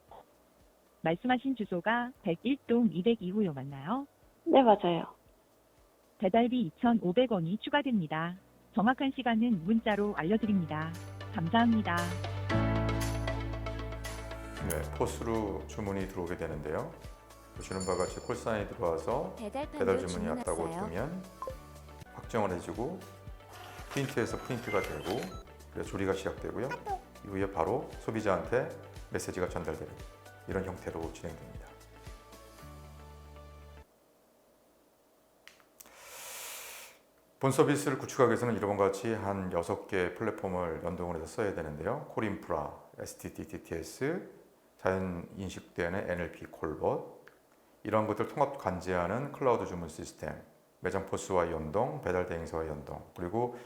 말씀하신 주소가 101동 202호요 맞나요? 네, 맞아요. 배달비 2,500원이 추가됩니다. 정확한 시간은 문자로 알려드립니다. 감사합니다. 네, 포스로 주문이 들어오게 되는데요. 보시는 바와 같이 콜사인이 들어와서 배달 주문이 왔다고 뜨면 확정을 해주고 프린트해서 프린트가 되고 그래서 조리가 시작되고요. 이후에 바로 소비자한테 메시지가 전달되는 이런 형태로 진행됩니다. 본 서비스를 구축하기 위해서는 이런 같이 한 6개 플랫폼을 연동을 해서 써야 되는데요. 콜인프라, STT-TTS, 자연 인식되는 NLP 콜봇, 이런 것들 통합 관제하는 클라우드 주문 시스템, 매장 포스와 연동, 배달 대행사와 연동, 그리고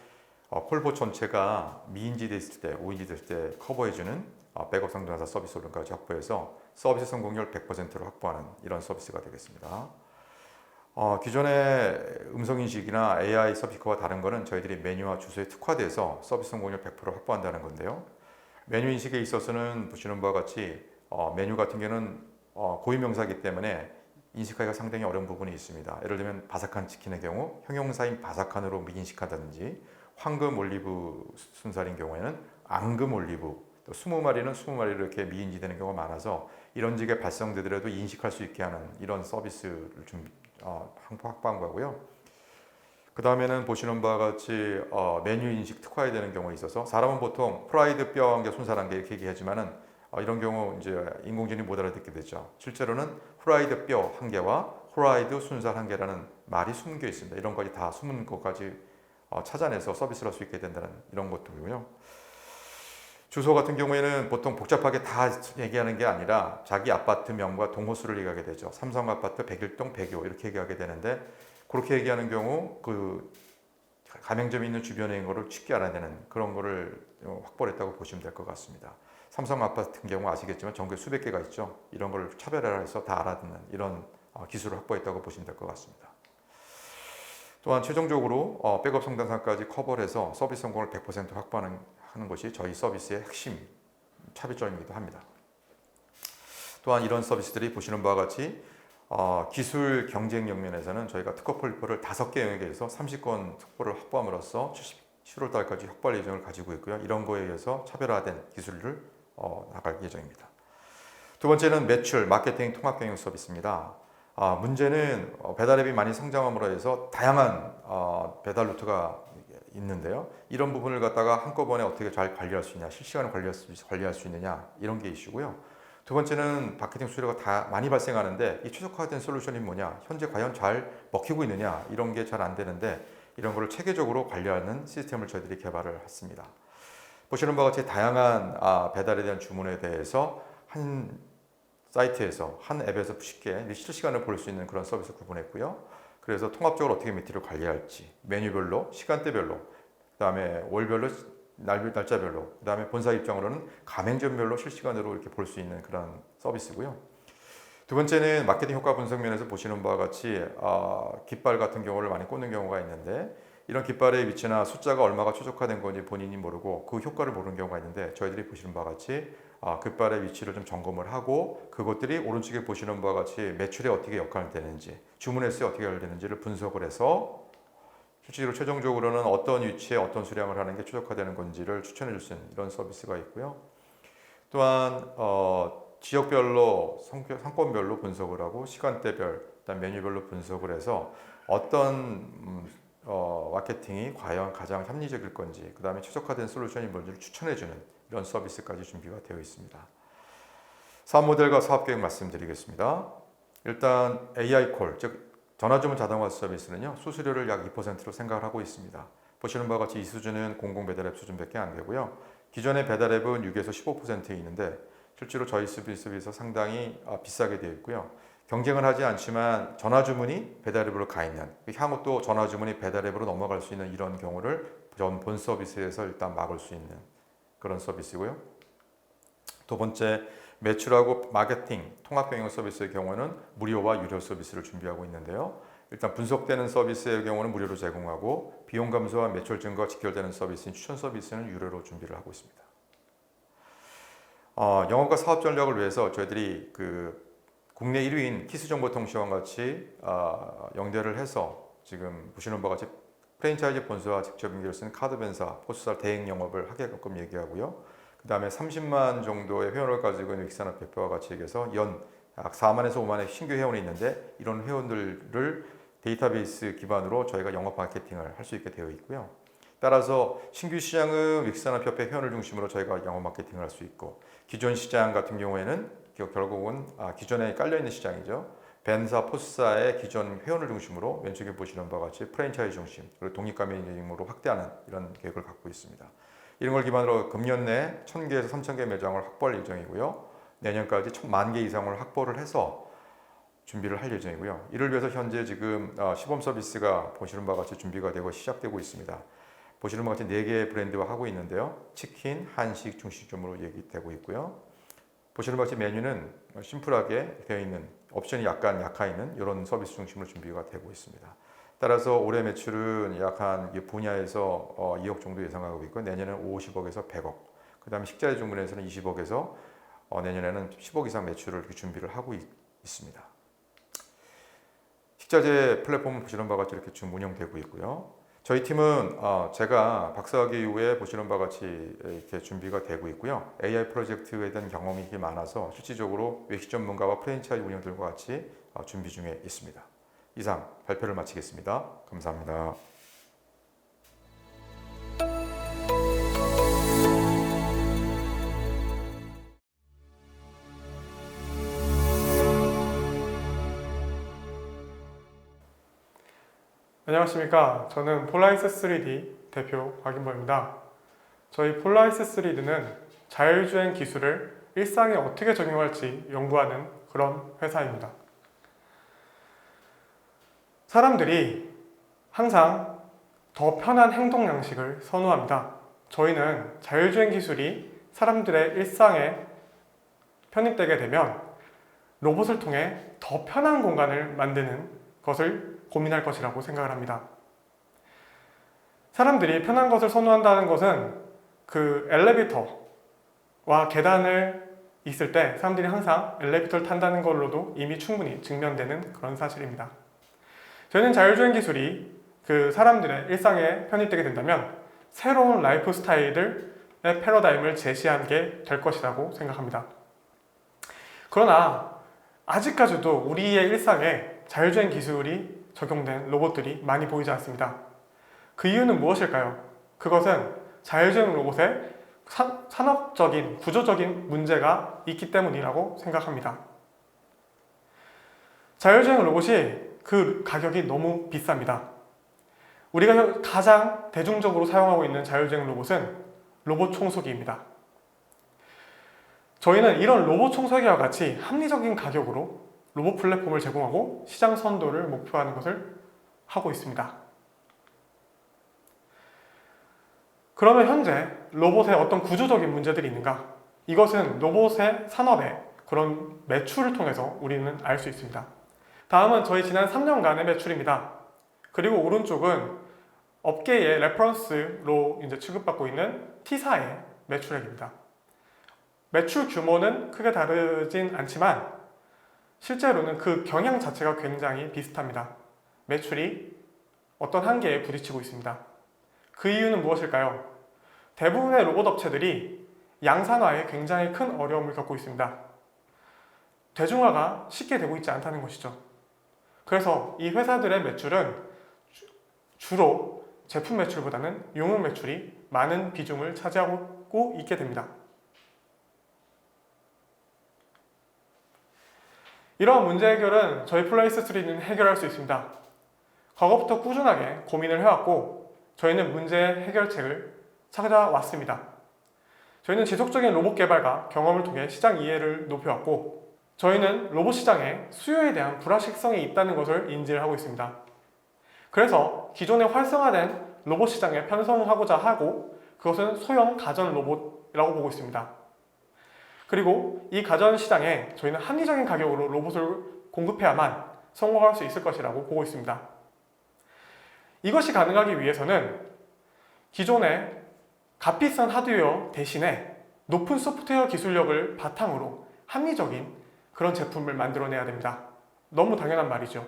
콜봇 전체가 미인지 됐을 때, 오인지 됐을 때 커버해주는 백업 상담사 서비스로까지 확보해서 서비스 성공률 100%를 확보하는 이런 서비스가 되겠습니다. 기존의 음성인식이나 AI 서비스와 다른 것은 저희들이 메뉴와 주소에 특화돼서 서비스 성공률 100%를 확보한다는 건데요. 메뉴 인식에 있어서는 보시는 바와 같이 메뉴 같은 경우는 고유명사이기 때문에 인식하기가 상당히 어려운 부분이 있습니다. 예를 들면 바삭한 치킨의 경우 형용사인 바삭한으로 미인식하든지 황금 올리브 순살인 경우에는 앙금 올리브, 또 20마리는 20마리로 이렇게 미인지되는 경우가 많아서 이런 식의 발생되더라도 인식할 수 있게 하는 이런 서비스를 좀 확보한 거고요. 그 다음에는 보시는 바와 같이 메뉴 인식 특화해야 되는 경우에 있어서 사람은 보통 프라이드 뼈 한 개, 손살 한 개 이렇게 얘기하지만은 이런 경우 이제 인공지능이 못 알아듣게 되죠. 실제로는 후라이드 뼈 한 개와 후라이드 순살 한 개라는 말이 숨겨 있습니다. 이런 것이 다 숨은 것까지 찾아내서 서비스를 할 수 있게 된다는 이런 것들이고요. 주소 같은 경우에는 보통 복잡하게 다 얘기하는 게 아니라 자기 아파트명과 동호수를 얘기하게 되죠. 삼성 아파트 101동 102호 이렇게 얘기하게 되는데, 그렇게 얘기하는 경우 그 가맹점이 있는 주변에 있는 거를 쉽게 알아내는 그런 거를 확보를 했다고 보시면 될 것 같습니다. 삼성 아파트 같은 경우 아시겠지만 전국에 수백 개가 있죠. 이런 걸 차별화해서 다 알아듣는 이런 기술을 확보했다고 보시면 될 것 같습니다. 또한 최종적으로 백업 성장상까지 커버를 해서 서비스 성공을 100% 확보하는 것이 저희 서비스의 핵심 차별점이기도 합니다. 또한 이런 서비스들이 보시는 바와 같이 기술 경쟁력 면에서는 저희가 특허 폴리포를 5개 영역에서 30건 특허를 확보함으로써 7월 달까지 확보할 예정을 가지고 있고요. 이런 거에 의해서 차별화된 기술을 나갈 예정입니다. 두 번째는 매출, 마케팅, 통합 경영 서비스입니다. 문제는 배달앱이 많이 성장함으로 해서 다양한 배달 루트가 있는데요. 이런 부분을 갖다가 한꺼번에 어떻게 잘 관리할 수 있냐, 실시간으로 관리할 수 있느냐, 이런 게 이슈고요. 두 번째는 마케팅 수수료가 다 많이 발생하는데 이 최적화된 솔루션이 뭐냐, 현재 과연 잘 먹히고 있느냐, 이런 게 잘 안 되는데 이런 거를 체계적으로 관리하는 시스템을 저희들이 개발을 했습니다. 보시는 바와 같이 다양한 배달에 대한 주문에 대해서 한 사이트에서, 한 앱에서 쉽게 실시간으로 볼 수 있는 그런 서비스 구분했고요. 그래서 통합적으로 어떻게 매출을 관리할지, 메뉴별로, 시간대별로, 그다음에 월별로, 날짜별로, 그다음에 본사 입장으로는 가맹점별로 실시간으로 이렇게 볼 수 있는 그런 서비스고요. 두 번째는 마케팅 효과 분석 면에서 보시는 바와 같이 깃발 같은 경우를 많이 꽂는 경우가 있는데, 이런 깃발의 위치나 숫자가 얼마가 최적화된 건지 본인이 모르고 그 효과를 모르는 경우가 있는데, 저희들이 보시는 바와 같이 깃발의 위치를 좀 점검을 하고 그것들이 오른쪽에 보시는 바와 같이 매출에 어떻게 역할을 되는지, 주문 횟수에 어떻게 연결되는지를 분석을 해서 실제로 최종적으로는 어떤 위치에 어떤 수량을 하는 게 최적화되는 건지를 추천해 줄 수 있는 이런 서비스가 있고요. 또한 지역별로, 상권별로 분석을 하고 시간대별, 그다음 메뉴별로 분석을 해서 어떤 마케팅이 과연 가장 합리적일 건지, 그 다음에 최적화된 솔루션이 뭔지를 추천해주는 이런 서비스까지 준비가 되어 있습니다. 사업 모델과 사업 계획 말씀드리겠습니다. 일단 AI 콜, 즉 전화주문 자동화 서비스는요, 수수료를 약 2%로 생각을 하고 있습니다. 보시는 바와 같이 이 수준은 공공 배달앱 수준밖에 안 되고요. 기존의 배달앱은 6에서 15%에 있는데 실제로 저희 서비스에서 상당히 비싸게 되어 있고요. 경쟁을 하지 않지만 전화주문이 배달앱으로 가 있는, 향후 또 전화주문이 배달앱으로 넘어갈 수 있는 이런 경우를 본 서비스에서 일단 막을 수 있는 그런 서비스고요. 두 번째, 매출하고 마케팅, 통합 경영 서비스의 경우는 무료와 유료 서비스를 준비하고 있는데요. 일단 분석되는 서비스의 경우는 무료로 제공하고, 비용 감소와 매출 증가가 직결되는 서비스인 추천 서비스는 유료로 준비를 하고 있습니다. 영업과 사업 전략을 위해서 저희들이 국내 1위인 키스정보통신원 같이 연대를 해서 지금 보시는 바와 같이 프랜차이즈 본사와 직접 연결을 쓰는 카드벤사, 포스사 대행 영업을 하게끔 얘기하고요. 그 다음에 30만 정도의 회원을 가지고 있는 윅산업 대표와 같이 얘기해서 연 약 4만에서 5만의 신규 회원이 있는데, 이런 회원들을 데이터베이스 기반으로 저희가 영업 마케팅을 할 수 있게 되어 있고요. 따라서 신규 시장은 윅산업협회 회원을 중심으로 저희가 영업 마케팅을 할 수 있고, 기존 시장 같은 경우에는 결국은 기존에 깔려있는 시장이죠. 벤사, 포스사의 기존 회원을 중심으로 왼쪽에 보시는 바와 같이 프랜차이즈 중심, 그리고 독립가맹점으로 확대하는 이런 계획을 갖고 있습니다. 이런 걸 기반으로 금년 내 1000개에서 3000개 매장을 확보할 예정이고요. 내년까지 10,000개 이상을 확보를 해서 준비를 할 예정이고요. 이를 위해서 현재 지금 시범 서비스가 보시는 바와 같이 준비가 되고 시작되고 있습니다. 보시는 바와 같이 4개의 브랜드와 하고 있는데요. 치킨, 한식, 중식점으로 얘기되고 있고요. 보시는 바와 같이 메뉴는 심플하게 되어 있는, 옵션이 약간 약화 있는 이런 서비스 중심으로 준비가 되고 있습니다. 따라서 올해 매출은 약 한 분야에서 2억 정도 예상하고 있고, 내년에는 50억에서 100억, 그 다음에 식자재 주문에서는 20억에서 내년에는 10억 이상 매출을 준비를 하고 있습니다. 식자재 플랫폼은 보시는 바와 같이 이렇게 지금 운영되고 있고요. 저희 팀은 제가 박사학위 이후에 보시는 바와 같이 이렇게 준비가 되고 있고요. AI 프로젝트에 대한 경험이 많아서 실질적으로 외식 전문가와 프랜차이즈 운영들과 같이 준비 중에 있습니다. 이상 발표를 마치겠습니다. 감사합니다. 안녕하십니까. 저는 폴라리스 3D 대표 곽인범입니다. 저희 폴라리스 3D는 자율주행 기술을 일상에 어떻게 적용할지 연구하는 그런 회사입니다. 사람들이 항상 더 편한 행동 양식을 선호합니다. 저희는 자율주행 기술이 사람들의 일상에 편입되게 되면 로봇을 통해 더 편한 공간을 만드는 것을 고민할 것이라고 생각을 합니다. 사람들이 편한 것을 선호한다는 것은 그 엘리베이터와 계단을 있을 때 사람들이 항상 엘리베이터를 탄다는 걸로도 이미 충분히 증명되는 그런 사실입니다. 저희는 자율주행 기술이 그 사람들의 일상에 편입되게 된다면 새로운 라이프 스타일의 패러다임을 제시하게 될 것이라고 생각합니다. 그러나 아직까지도 우리의 일상에 자율주행 기술이 적용된 로봇들이 많이 보이지 않습니다. 그 이유는 무엇일까요? 그것은 자율주행 로봇에 산업적인, 구조적인 문제가 있기 때문이라고 생각합니다. 자율주행 로봇이 그 가격이 너무 비쌉니다. 우리가 가장 대중적으로 사용하고 있는 자율주행 로봇은 로봇 청소기입니다. 저희는 이런 로봇 청소기와 같이 합리적인 가격으로 로봇 플랫폼을 제공하고 시장 선도를 목표하는 것을 하고 있습니다. 그러면 현재 로봇에 어떤 구조적인 문제들이 있는가? 이것은 로봇의 산업의 그런 매출을 통해서 우리는 알 수 있습니다. 다음은 저희 지난 3년간의 매출입니다. 그리고 오른쪽은 업계의 레퍼런스로 이제 취급받고 있는 T사의 매출액입니다. 매출 규모는 크게 다르진 않지만 실제로는 그 경향 자체가 굉장히 비슷합니다. 매출이 어떤 한계에 부딪히고 있습니다. 그 이유는 무엇일까요? 대부분의 로봇 업체들이 양산화에 굉장히 큰 어려움을 겪고 있습니다. 대중화가 쉽게 되고 있지 않다는 것이죠. 그래서 이 회사들의 매출은 주로 제품 매출보다는 용역 매출이 많은 비중을 차지하고 있게 됩니다. 이러한 문제 해결은 저희 폴라리스 3D는 해결할 수 있습니다. 과거부터 꾸준하게 고민을 해왔고 저희는 문제 해결책을 찾아왔습니다. 저희는 지속적인 로봇 개발과 경험을 통해 시장 이해를 높여왔고 저희는 로봇 시장에 수요에 대한 불확실성이 있다는 것을 인지를 하고 있습니다. 그래서 기존에 활성화된 로봇 시장에 편성하고자 하고 그것은 소형 가전 로봇이라고 보고 있습니다. 그리고 이 가전 시장에 저희는 합리적인 가격으로 로봇을 공급해야만 성공할 수 있을 것이라고 보고 있습니다. 이것이 가능하기 위해서는 기존의 값비싼 하드웨어 대신에 높은 소프트웨어 기술력을 바탕으로 합리적인 그런 제품을 만들어내야 됩니다. 너무 당연한 말이죠.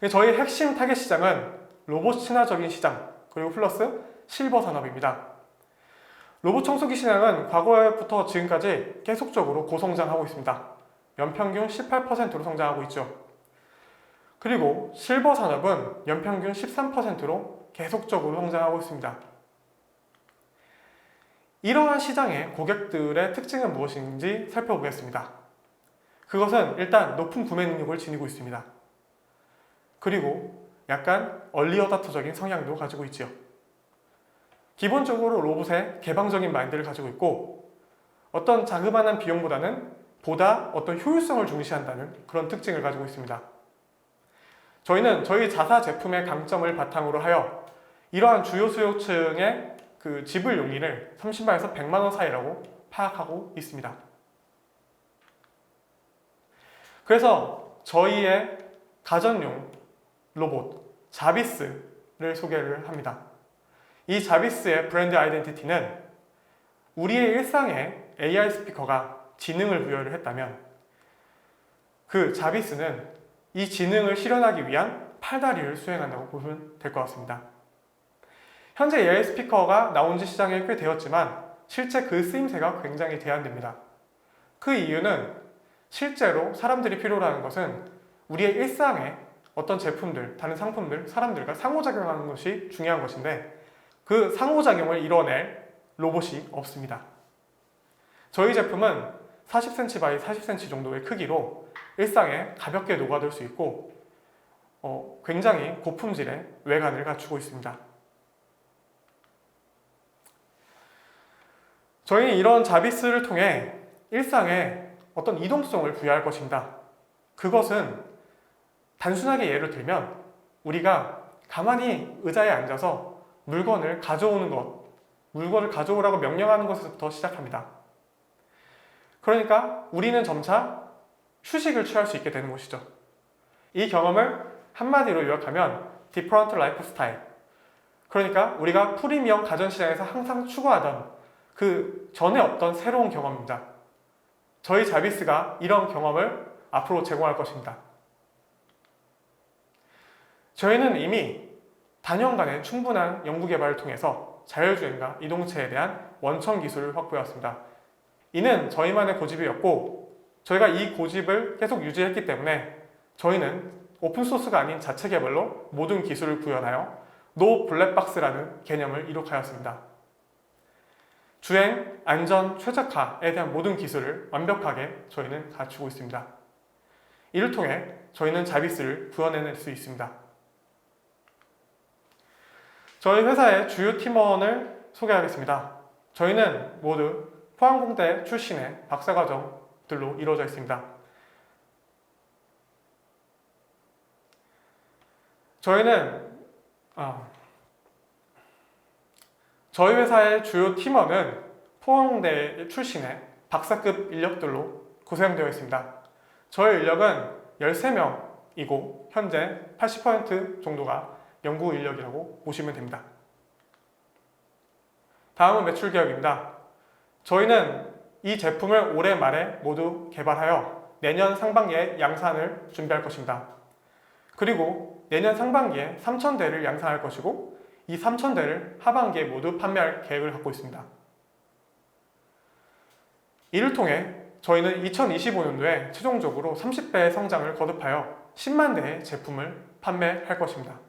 저희 핵심 타겟 시장은 로봇 친화적인 시장 그리고 플러스 실버 산업입니다. 로봇 청소기 시장은 과거부터 지금까지 계속적으로 고성장하고 있습니다. 연평균 18%로 성장하고 있죠. 그리고 실버 산업은 연평균 13%로 계속적으로 성장하고 있습니다. 이러한 시장의 고객들의 특징은 무엇인지 살펴보겠습니다. 그것은 일단 높은 구매 능력을 지니고 있습니다. 그리고 약간 얼리어답터적인 성향도 가지고 있지요. 기본적으로 로봇의 개방적인 마인드를 가지고 있고 어떤 자그마한 비용보다는 보다 어떤 효율성을 중시한다는 그런 특징을 가지고 있습니다. 저희는 저희 자사 제품의 강점을 바탕으로 하여 이러한 주요 수요층의 그 지불 용의를 30만에서 100만 원 사이라고 파악하고 있습니다. 그래서 저희의 가전용 로봇 자비스를 소개를 합니다. 이 자비스의 브랜드 아이덴티티는 우리의 일상에 AI 스피커가 지능을 부여를 했다면 그 자비스는 이 지능을 실현하기 위한 팔다리를 수행한다고 보면 될 것 같습니다. 현재 AI 스피커가 나온 지 시장에 꽤 되었지만 실제 그 쓰임새가 굉장히 제한됩니다. 그 이유는 실제로 사람들이 필요로 하는 것은 우리의 일상에 어떤 제품들, 다른 상품들, 사람들과 상호작용하는 것이 중요한 것인데 그 상호작용을 이뤄낼 로봇이 없습니다. 저희 제품은 40cm by 40cm 정도의 크기로 일상에 가볍게 녹아들 수 있고 굉장히 고품질의 외관을 갖추고 있습니다. 저희는 이런 자비스를 통해 일상에 어떤 이동성을 부여할 것입니다. 그것은 단순하게 예를 들면 우리가 가만히 의자에 앉아서 물건을 가져오는 것, 물건을 가져오라고 명령하는 것에서부터 시작합니다. 그러니까 우리는 점차 휴식을 취할 수 있게 되는 것이죠. 이 경험을 한마디로 요약하면 different lifestyle. 그러니까 우리가 프리미엄 가전시장에서 항상 추구하던 그 전에 없던 새로운 경험입니다. 저희 자비스가 이런 경험을 앞으로 제공할 것입니다. 저희는 이미 단연간의 충분한 연구개발을 통해서 자율주행과 이동체에 대한 원천 기술을 확보해왔습니다. 이는 저희만의 고집이었고 저희가 이 고집을 계속 유지했기 때문에 저희는 오픈소스가 아닌 자체 개발로 모든 기술을 구현하여 노 블랙박스라는 개념을 이룩하였습니다. 주행, 안전, 최적화에 대한 모든 기술을 완벽하게 저희는 갖추고 있습니다. 이를 통해 저희는 자비스를 구현해낼 수 있습니다. 저희 회사의 주요 팀원을 소개하겠습니다. 저희는 모두 포항공대 출신의 박사과정들로 이루어져 있습니다. 저희 회사의 주요 팀원은 포항공대 출신의 박사급 인력들로 구성되어 있습니다. 저희 인력은 13명이고 현재 80% 정도가 연구 인력이라고 보시면 됩니다. 다음은 매출 계획입니다. 저희는 이 제품을 올해 말에 모두 개발하여 내년 상반기에 양산을 준비할 것입니다. 그리고 내년 상반기에 3,000대를 양산할 것이고 이 3,000대를 하반기에 모두 판매할 계획을 갖고 있습니다. 이를 통해 저희는 2025년도에 최종적으로 30배의 성장을 거듭하여 10만 대의 제품을 판매할 것입니다.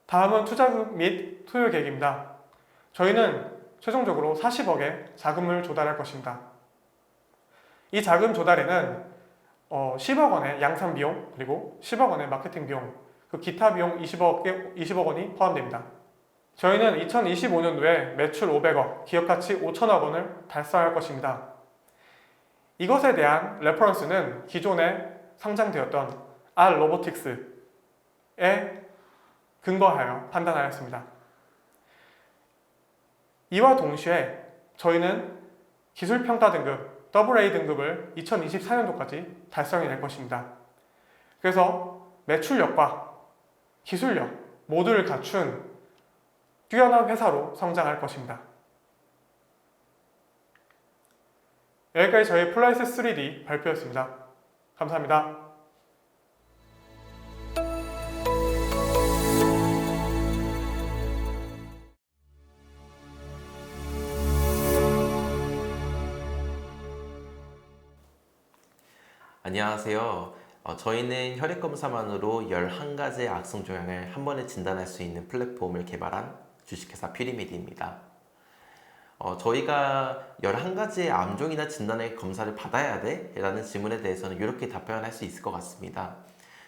다음은 투자금 및 투여 계획입니다. 저희는 최종적으로 40억의 자금을 조달할 것입니다. 이 자금 조달에는 10억 원의 양산 비용 그리고 10억 원의 마케팅 비용 그 기타 비용 20억 원이 포함됩니다. 저희는 2025년도에 매출 500억, 기업가치 5천억 원을 달성할 것입니다. 이것에 대한 레퍼런스는 기존에 상장되었던 R로보틱스에 근거하여 판단하였습니다. 이와 동시에 저희는 기술평가 등급, AA 등급을 2024년도까지 달성해낼 것입니다. 그래서 매출력과 기술력 모두를 갖춘 뛰어난 회사로 성장할 것입니다. 여기까지 저희 플라이스 3D 발표였습니다. 감사합니다. 안녕하세요. 저희는 혈액검사만으로 11가지의 악성 종양을 한 번에 진단할 수 있는 플랫폼을 개발한 주식회사 퓨리메디입니다. 저희가 11가지의 암종이나 진단의 검사를 받아야 돼? 라는 질문에 대해서는 이렇게 답변할 수 있을 것 같습니다.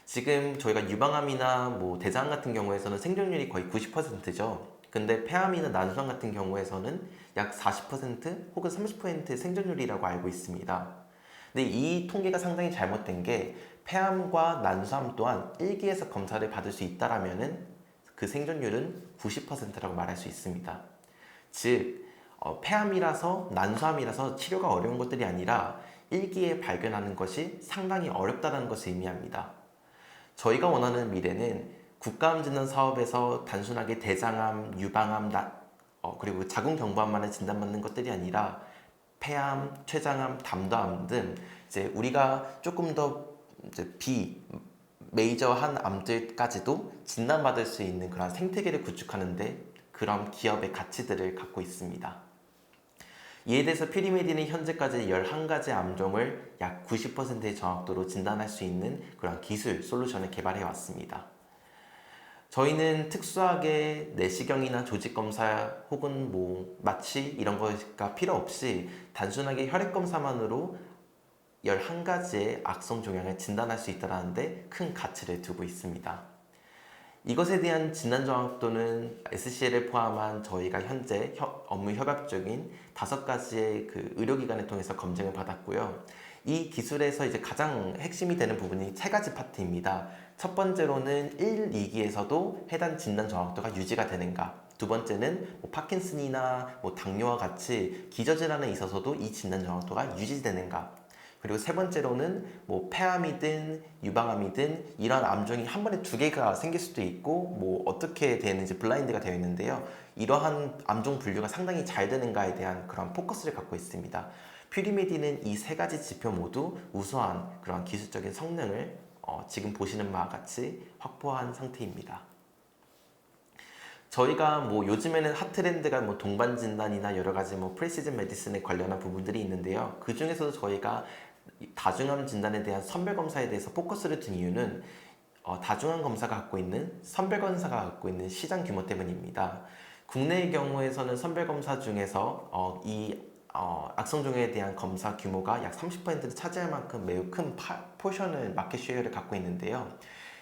지금 저희가 유방암이나 대장암 같은 경우에서는 생존율이 거의 90%죠. 근데 폐암이나 난수암 같은 경우에서는 약 40% 혹은 30% 생존율이라고 알고 있습니다. 근데 이 통계가 상당히 잘못된 게 폐암과 난수암 또한 1기에서 검사를 받을 수 있다라면은 그 생존율은 90%라고 말할 수 있습니다. 즉 폐암이라서 난수암이라서 치료가 어려운 것들이 아니라 1기에 발견하는 것이 상당히 어렵다는 것을 의미합니다. 저희가 원하는 미래는 국가암 진단 사업에서 단순하게 대장암, 유방암, 그리고 자궁경부암만을 진단받는 것들이 아니라 폐암, 췌장암, 담도암 등 이제 우리가 조금 더 메이저한 암들까지도 진단받을 수 있는 그런 생태계를 구축하는데 그런 기업의 가치들을 갖고 있습니다. 이에 대해서 퓨리메디는 현재까지 11가지 암종을 약 90%의 정확도로 진단할 수 있는 그런 기술, 솔루션을 개발해 왔습니다. 저희는 특수하게 내시경이나 조직검사 혹은 마취 이런 거가 필요 없이 단순하게 혈액검사만으로 11가지의 악성 종양을 진단할 수 있다는 데 큰 가치를 두고 있습니다. 이것에 대한 진단 정확도는 SCL을 포함한 저희가 현재 업무 협약 중인 5가지의 그 의료기관을 통해서 검증을 받았고요. 이 기술에서 이제 가장 핵심이 되는 부분이 3가지 파트입니다. 첫 번째로는 1, 2기에서도 해당 진단 정확도가 유지가 되는가. 두 번째는 파킨슨이나 당뇨와 같이 기저질환에 있어서도 이 진단 정확도가 유지되는가. 그리고 세 번째로는 폐암이든 유방암이든 이런 암종이 한 번에 2개가 생길 수도 있고 어떻게 되는지 블라인드가 되어 있는데요. 이러한 암종 분류가 상당히 잘 되는가에 대한 그런 포커스를 갖고 있습니다. 퓨리메디는 이 3가지 지표 모두 우수한 그런 기술적인 성능을 지금 보시는 바와 같이 확보한 상태입니다. 저희가 요즘에는 핫트렌드가 동반 진단이나 여러 가지 프리시즌 메디슨에 관련한 부분들이 있는데요. 그 중에서도 저희가 다중암 진단에 대한 선별 검사에 대해서 포커스를 둔 이유는 다중암 검사가 갖고 있는 선별 검사가 갖고 있는 시장 규모 때문입니다. 국내의 경우에서는 선별 검사 중에서 이 악성 종양에 대한 검사 규모가 약 30%를 차지할 만큼 매우 큰 포션을 마켓 쉐어를 갖고 있는데요.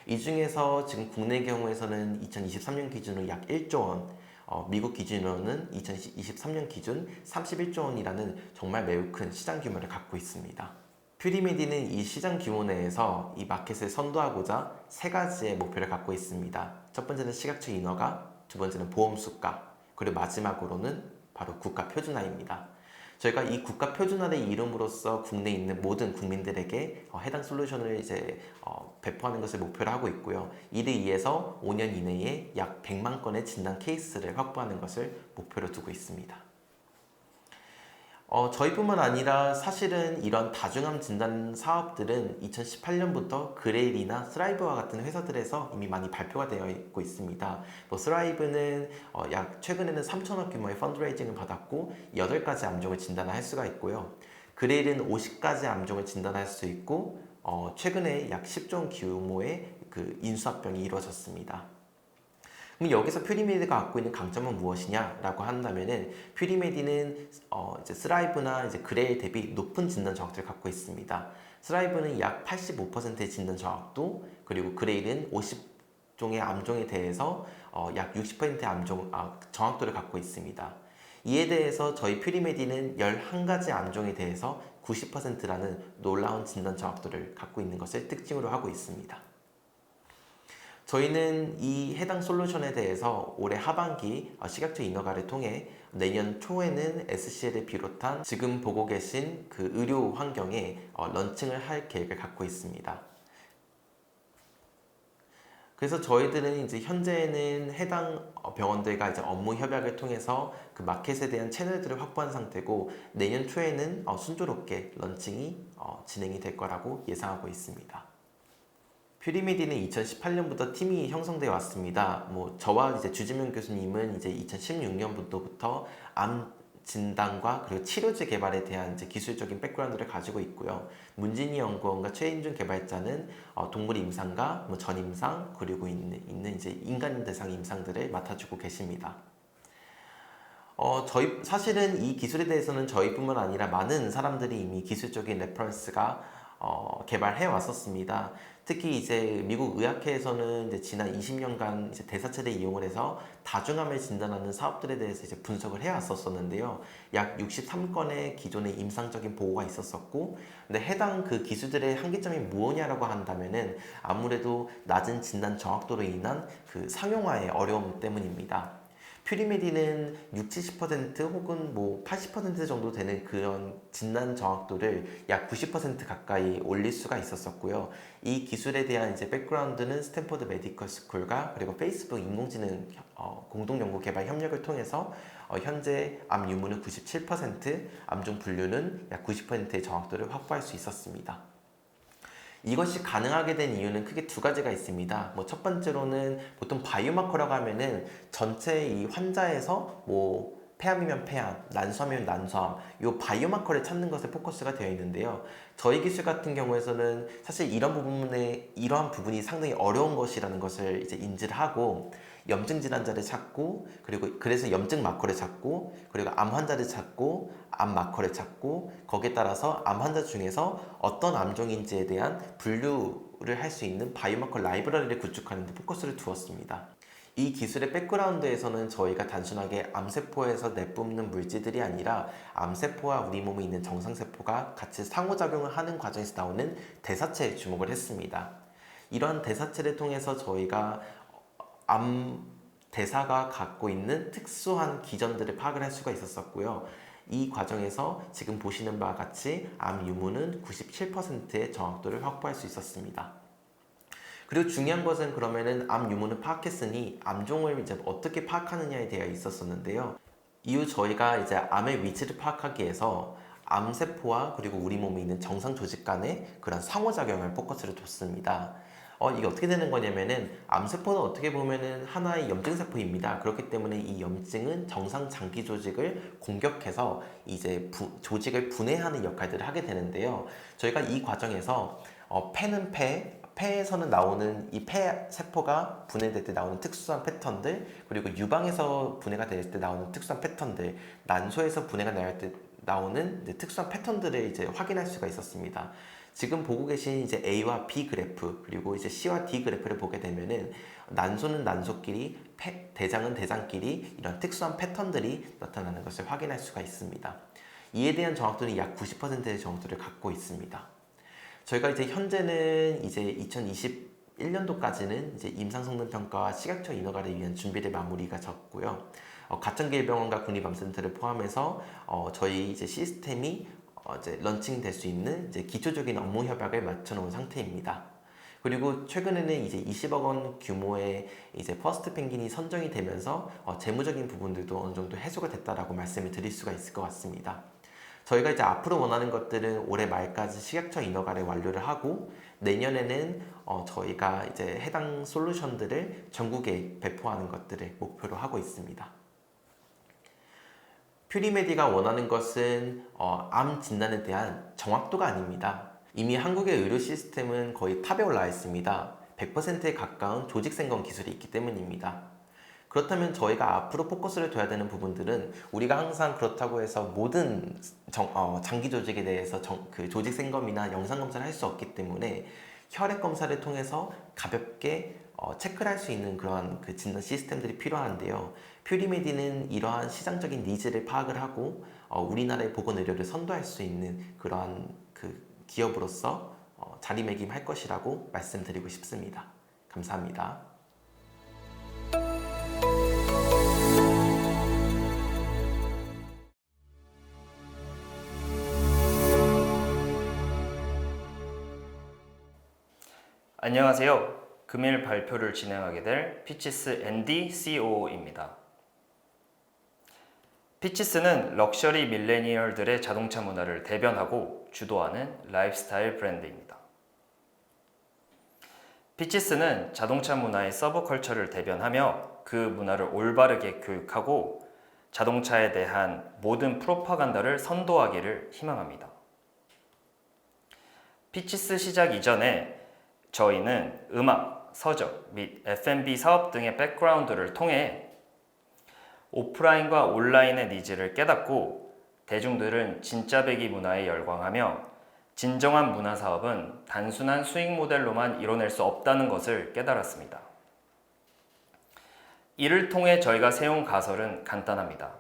이 중에서 지금 국내 경우에서는 2023년 기준으로 약 1조 원, 미국 기준으로는 2023년 기준 31조 원이라는 정말 매우 큰 시장 규모를 갖고 있습니다. 퓨리메디는 이 시장 규모 내에서 이 마켓을 선도하고자 3가지의 목표를 갖고 있습니다. 첫 번째는 시각적 인허가, 두 번째는 보험 수가, 그리고 마지막으로는 바로 국가 표준화입니다. 저희가 이 국가 표준화를 이름으로써 국내에 있는 모든 국민들에게 해당 솔루션을 이제 배포하는 것을 목표로 하고 있고요. 이를 위해서 5년 이내에 약 100만 건의 진단 케이스를 확보하는 것을 목표로 두고 있습니다. 저희뿐만 아니라 사실은 이런 다중암 진단 사업들은 2018년부터 그레일이나 스라이브와 같은 회사들에서 이미 많이 발표가 되어 있고 있습니다. 스라이브는 약 최근에는 3천억 규모의 펀드레이징을 받았고 8가지 암종을 진단할 수가 있고요. 그레일은 50가지 암종을 진단할 수 있고 최근에 약 10조 원 규모의 그 인수합병이 이루어졌습니다. 그럼 여기서 퓨리메디가 갖고 있는 강점은 무엇이냐라고 한다면은 퓨리메디는 이제 스라이브나 이제 그레일 대비 높은 진단 정확도를 갖고 있습니다. 스라이브는 약 85%의 진단 정확도, 그리고 그레일은 50종의 암종에 대해서 약 60%의 정확도를 갖고 있습니다. 이에 대해서 저희 퓨리메디는 11가지 암종에 대해서 90%라는 놀라운 진단 정확도를 갖고 있는 것을 특징으로 하고 있습니다. 저희는 이 해당 솔루션에 대해서 올해 하반기 시각적 인허가를 통해 내년 초에는 SCL을 비롯한 지금 보고 계신 그 의료 환경에 런칭을 할 계획을 갖고 있습니다. 그래서 저희들은 이제 현재는 해당 병원들과 이제 업무 협약을 통해서 그 마켓에 대한 채널들을 확보한 상태고, 내년 초에는 순조롭게 런칭이 진행이 될 거라고 예상하고 있습니다. 퓨리메디는 2018년부터 팀이 형성되어 왔습니다. 저와 이제 주지명 교수님은 이제 2016년부터 암 진단과 그리고 치료제 개발에 대한 이제 기술적인 백그라운드를 가지고 있고요. 문진희 연구원과 최인준 개발자는 동물 임상과 전임상 그리고 있는 이제 인간 대상 임상들을 맡아주고 계십니다. 저희 사실은 이 기술에 대해서는 저희뿐만 아니라 많은 사람들이 이미 기술적인 레퍼런스가 개발해 왔었습니다. 특히 이제 미국 의학회에서는 이제 지난 20년간 이제 대사체를 이용을 해서 다중암을 진단하는 사업들에 대해서 이제 분석을 해 왔었는데요. 약 63건의 기존의 임상적인 보고가 있었었고, 근데 해당 그 기술들의 한계점이 무엇이냐라고 한다면은 아무래도 낮은 진단 정확도로 인한 그 상용화의 어려움 때문입니다. 퓨리메디는 60-70% 혹은 80% 정도 되는 그런 진단 정확도를 약 90% 가까이 올릴 수가 있었었고요. 이 기술에 대한 이제 백그라운드는 스탠퍼드 메디컬 스쿨과 그리고 페이스북 인공지능 공동 연구 개발 협력을 통해서 현재 암 유무는 97%, 암종 분류는 약 90%의 정확도를 확보할 수 있었습니다. 이것이 가능하게 된 이유는 크게 2가지가 있습니다. 첫 번째로는 보통 바이오마커라고 하면은 전체 이 환자에서 폐암이면 폐암, 난소암이면 난소암, 이 바이오마커를 찾는 것에 포커스가 되어 있는데요. 저희 기술 같은 경우에서는 사실 이러한 부분이 상당히 어려운 것이라는 것을 이제 인지를 하고, 염증 질환자를 찾고, 그리고 그래서 염증 마커를 찾고, 그리고 암 환자를 찾고, 암 마커를 찾고, 거기에 따라서 암 환자 중에서 어떤 암종인지에 대한 분류를 할 수 있는 바이오마커 라이브러리를 구축하는 데 포커스를 두었습니다. 이 기술의 백그라운드에서는 저희가 단순하게 암세포에서 내뿜는 물질들이 아니라 암세포와 우리 몸에 있는 정상세포가 같이 상호작용을 하는 과정에서 나오는 대사체에 주목을 했습니다. 이러한 대사체를 통해서 저희가 암 대사가 갖고 있는 특수한 기전들을 파악을 할 수가 있었었고요. 이 과정에서 지금 보시는 바와 같이 암 유무는 97%의 정확도를 확보할 수 있었습니다. 그리고 중요한 것은 그러면은 암 유무는 파악했으니 암종을 이제 어떻게 파악하느냐에 대해 있었었는데요. 이후 저희가 이제 암의 위치를 파악하기 위해서 암세포와 그리고 우리 몸에 있는 정상 조직 간의 그런 상호작용을 포커스를 뒀습니다. 이게 어떻게 되는 거냐면은 암세포는 어떻게 보면은 하나의 염증세포입니다. 그렇기 때문에 이 염증은 정상 장기 조직을 공격해서 이제 조직을 분해하는 역할들을 하게 되는데요. 저희가 이 과정에서 폐는 폐에서는 나오는 이 폐 세포가 분해될 때 나오는 특수한 패턴들, 그리고 유방에서 분해가 될 때 나오는 특수한 패턴들, 난소에서 분해가 날 때 나오는 특수한 패턴들을 이제 확인할 수가 있었습니다. 지금 보고 계신 이제 A와 B 그래프, 그리고 이제 C와 D 그래프를 보게 되면은 난소는 난소끼리, 대장은 대장끼리 이런 특수한 패턴들이 나타나는 것을 확인할 수가 있습니다. 이에 대한 정확도는 약 90%의 정확도를 갖고 있습니다. 저희가 이제 현재는 이제 2021년도까지는 이제 임상성능 평가와 시각처 인허가를 위한 준비를 마무리가 졌고요. 가천길병원과 국립암센터를 포함해서 저희 이제 시스템이 이제 런칭될 수 있는 이제 기초적인 업무 협약을 맞춰놓은 상태입니다. 그리고 최근에는 이제 20억 원 규모의 이제 퍼스트 펭귄이 선정이 되면서 재무적인 부분들도 어느 정도 해소가 됐다라고 말씀을 드릴 수가 있을 것 같습니다. 저희가 이제 앞으로 원하는 것들은 올해 말까지 시각처 인허가를 완료를 하고 내년에는 저희가 이제 해당 솔루션들을 전국에 배포하는 것들을 목표로 하고 있습니다. 퓨리메디가 원하는 것은 암 진단에 대한 정확도가 아닙니다. 이미 한국의 의료 시스템은 거의 탑에 올라 있습니다. 100%에 가까운 조직 생검 기술이 있기 때문입니다. 그렇다면 저희가 앞으로 포커스를 둬야 되는 부분들은 우리가 항상 그렇다고 해서 모든 장기 조직에 대해서 그 조직 생검이나 영상 검사를 할 수 없기 때문에 혈액 검사를 통해서 가볍게 체크를 할 수 있는 그러한 그 진단 시스템들이 필요한데요. 퓨리메디는 이러한 시장적인 니즈를 파악을 하고 우리나라의 보건 의료를 선도할 수 있는 그러한 그 기업으로서 자리매김할 것이라고 말씀드리고 싶습니다. 감사합니다. 안녕하세요. 금일 발표를 진행하게 될 피치스 앤디 COO입니다. 피치스는 럭셔리 밀레니얼들의 자동차 문화를 대변하고 주도하는 라이프스타일 브랜드입니다. 피치스는 자동차 문화의 서브컬처를 대변하며 그 문화를 올바르게 교육하고 자동차에 대한 모든 프로파간다를 선도하기를 희망합니다. 피치스 시작 이전에 저희는 음악, 서적 및 F&B 사업 등의 백그라운드를 통해 오프라인과 온라인의 니즈를 깨닫고 대중들은 진짜 배기 문화에 열광하며 진정한 문화 사업은 단순한 수익 모델로만 이뤄낼 수 없다는 것을 깨달았습니다. 이를 통해 저희가 세운 가설은 간단합니다.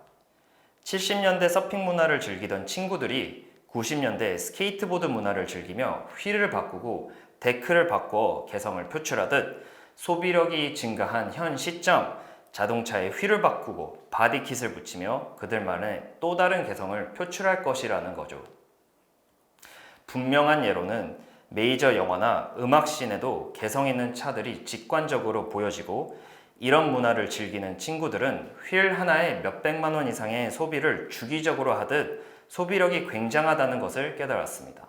70년대 서핑 문화를 즐기던 친구들이 90년대 스케이트보드 문화를 즐기며 휠을 바꾸고 데크를 바꿔 개성을 표출하듯 소비력이 증가한 현 시점 자동차에 휠을 바꾸고 바디킷을 붙이며 그들만의 또 다른 개성을 표출할 것이라는 거죠. 분명한 예로는 메이저 영화나 음악 씬에도 개성 있는 차들이 직관적으로 보여지고 이런 문화를 즐기는 친구들은 휠 하나에 몇백만 원 이상의 소비를 주기적으로 하듯 소비력이 굉장하다는 것을 깨달았습니다.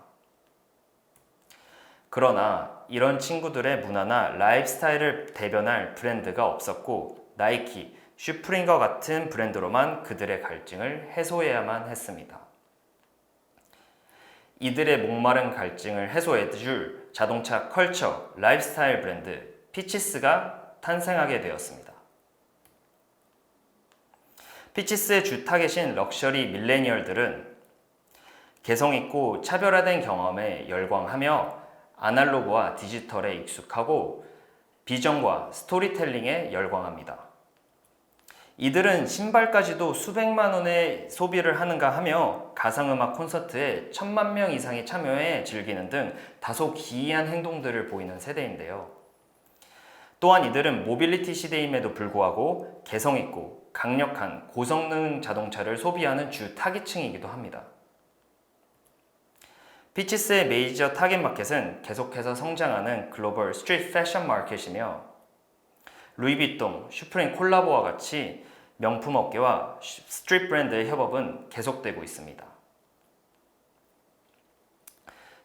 그러나 이런 친구들의 문화나 라이프스타일을 대변할 브랜드가 없었고 나이키, 슈프림과 같은 브랜드로만 그들의 갈증을 해소해야만 했습니다. 이들의 목마른 갈증을 해소해줄 자동차 컬처, 라이프스타일 브랜드 피치스가 탄생하게 되었습니다. 피치스의 주 타겟인 럭셔리 밀레니얼들은 개성있고 차별화된 경험에 열광하며 아날로그와 디지털에 익숙하고 비전과 스토리텔링에 열광합니다. 이들은 신발까지도 수백만 원의 소비를 하는가 하며 가상음악 콘서트에 1000만 명 이상이 참여해 즐기는 등 다소 기이한 행동들을 보이는 세대인데요. 또한 이들은 모빌리티 시대임에도 불구하고 개성있고 강력한 고성능 자동차를 소비하는 주 타깃층이기도 합니다. 피치스의 메이저 타깃 마켓은 계속해서 성장하는 글로벌 스트리트 패션 마켓이며 루이비통, 슈프림 콜라보와 같이 명품 업계와 스트리트 브랜드의 협업은 계속되고 있습니다.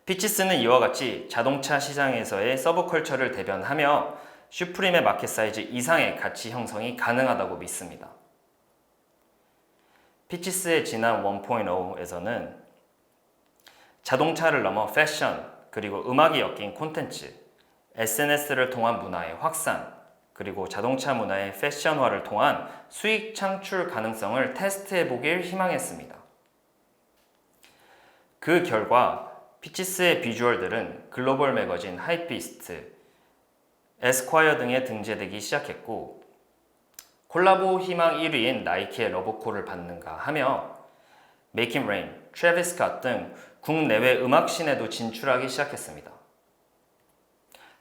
피치스는 이와 같이 자동차 시장에서의 서브컬처를 대변하며 슈프림의 마켓 사이즈 이상의 가치 형성이 가능하다고 믿습니다. 피치스의 지난 1.0에서는 자동차를 넘어 패션, 그리고 음악이 엮인 콘텐츠, SNS를 통한 문화의 확산, 그리고 자동차 문화의 패션화를 통한 수익 창출 가능성을 테스트해보길 희망했습니다. 그 결과 피치스의 비주얼들은 글로벌 매거진 하이피스트, 에스콰이어 등에 등재되기 시작했고 콜라보 희망 1위인 나이키의 러브콜을 받는가 하며 메이킹 레인, 트래비스 스캇 등 국내외 음악씬에도 진출하기 시작했습니다.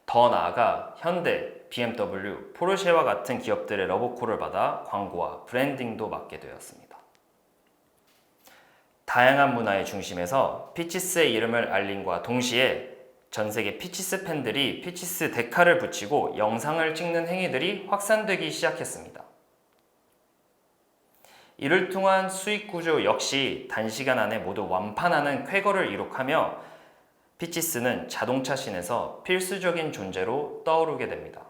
더 나아가 현대, BMW, 포르쉐와 같은 기업들의 러브콜을 받아 광고와 브랜딩도 맡게 되었습니다. 다양한 문화의 중심에서 피치스의 이름을 알림과 동시에 전 세계 피치스 팬들이 피치스 데카를 붙이고 영상을 찍는 행위들이 확산되기 시작했습니다. 이를 통한 수익 구조 역시 단시간 안에 모두 완판하는 쾌거를 이룩하며 피치스는 자동차 씬에서 필수적인 존재로 떠오르게 됩니다.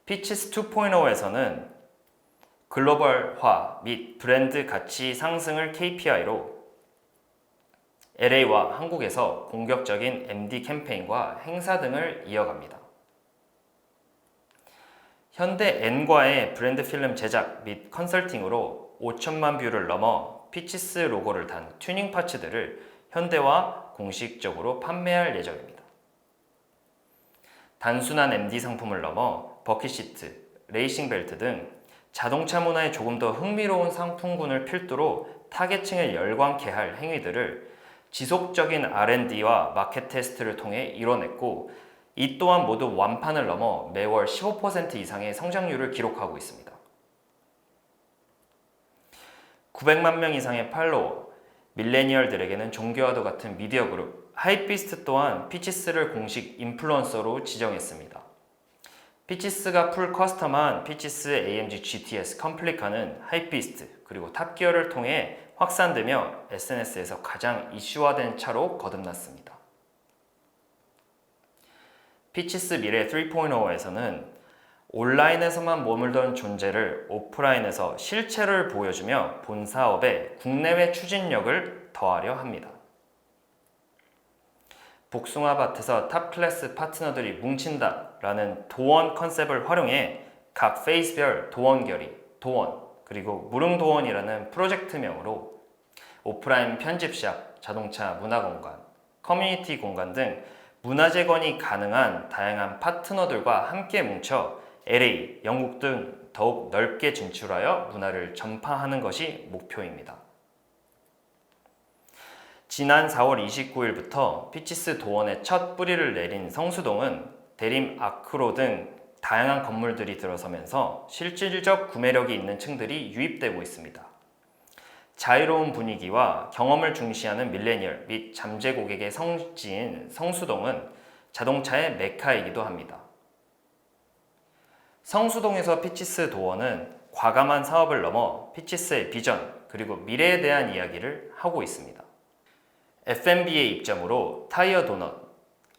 피치스 2.0에서는 글로벌화 및 브랜드 가치 상승을 KPI로 LA와 한국에서 공격적인 MD 캠페인과 행사 등을 이어갑니다. 현대 N과의 브랜드 필름 제작 및 컨설팅으로 5천만 뷰를 넘어 피치스 로고를 단 튜닝 파츠들을 현대와 공식적으로 판매할 예정입니다. 단순한 MD 상품을 넘어 버킷시트, 레이싱 벨트 등 자동차 문화에 조금 더 흥미로운 상품군을 필두로 타겟층을 열광케 할 행위들을 지속적인 R&D와 마켓 테스트를 통해 이뤄냈고 이 또한 모두 완판을 넘어 매월 15% 이상의 성장률을 기록하고 있습니다. 900만 명 이상의 팔로워, 밀레니얼들에게는 종교와도 같은 미디어 그룹, 하이피스트 또한 피치스를 공식 인플루언서로 지정했습니다. 피치스가 풀 커스텀한 피치스 AMG GTS 컴플리카는 하이피스트 그리고 탑기어를 통해 확산되며 SNS에서 가장 이슈화된 차로 거듭났습니다. 피치스 미래 3.0에서는 온라인에서만 머물던 존재를 오프라인에서 실체를 보여주며 본 사업에 국내외 추진력을 더하려 합니다. 복숭아밭에서 탑클래스 파트너들이 뭉친다 라는 도원 컨셉을 활용해 각 페이스별 도원결의, 도원, 그리고 무릉도원이라는 프로젝트명으로 오프라인 편집샵, 자동차 문화공간, 커뮤니티 공간 등 문화재건이 가능한 다양한 파트너들과 함께 뭉쳐 LA, 영국 등 더욱 넓게 진출하여 문화를 전파하는 것이 목표입니다. 지난 4월 29일부터 피치스 도원의 첫 뿌리를 내린 성수동은 대림 아크로 등 다양한 건물들이 들어서면서 실질적 구매력이 있는 층들이 유입되고 있습니다. 자유로운 분위기와 경험을 중시하는 밀레니얼 및 잠재 고객의 성지인 성수동은 자동차의 메카이기도 합니다. 성수동에서 피치스 도어는 과감한 사업을 넘어 피치스의 비전 그리고 미래에 대한 이야기를 하고 있습니다. F&B의 입점으로 타이어 도넛,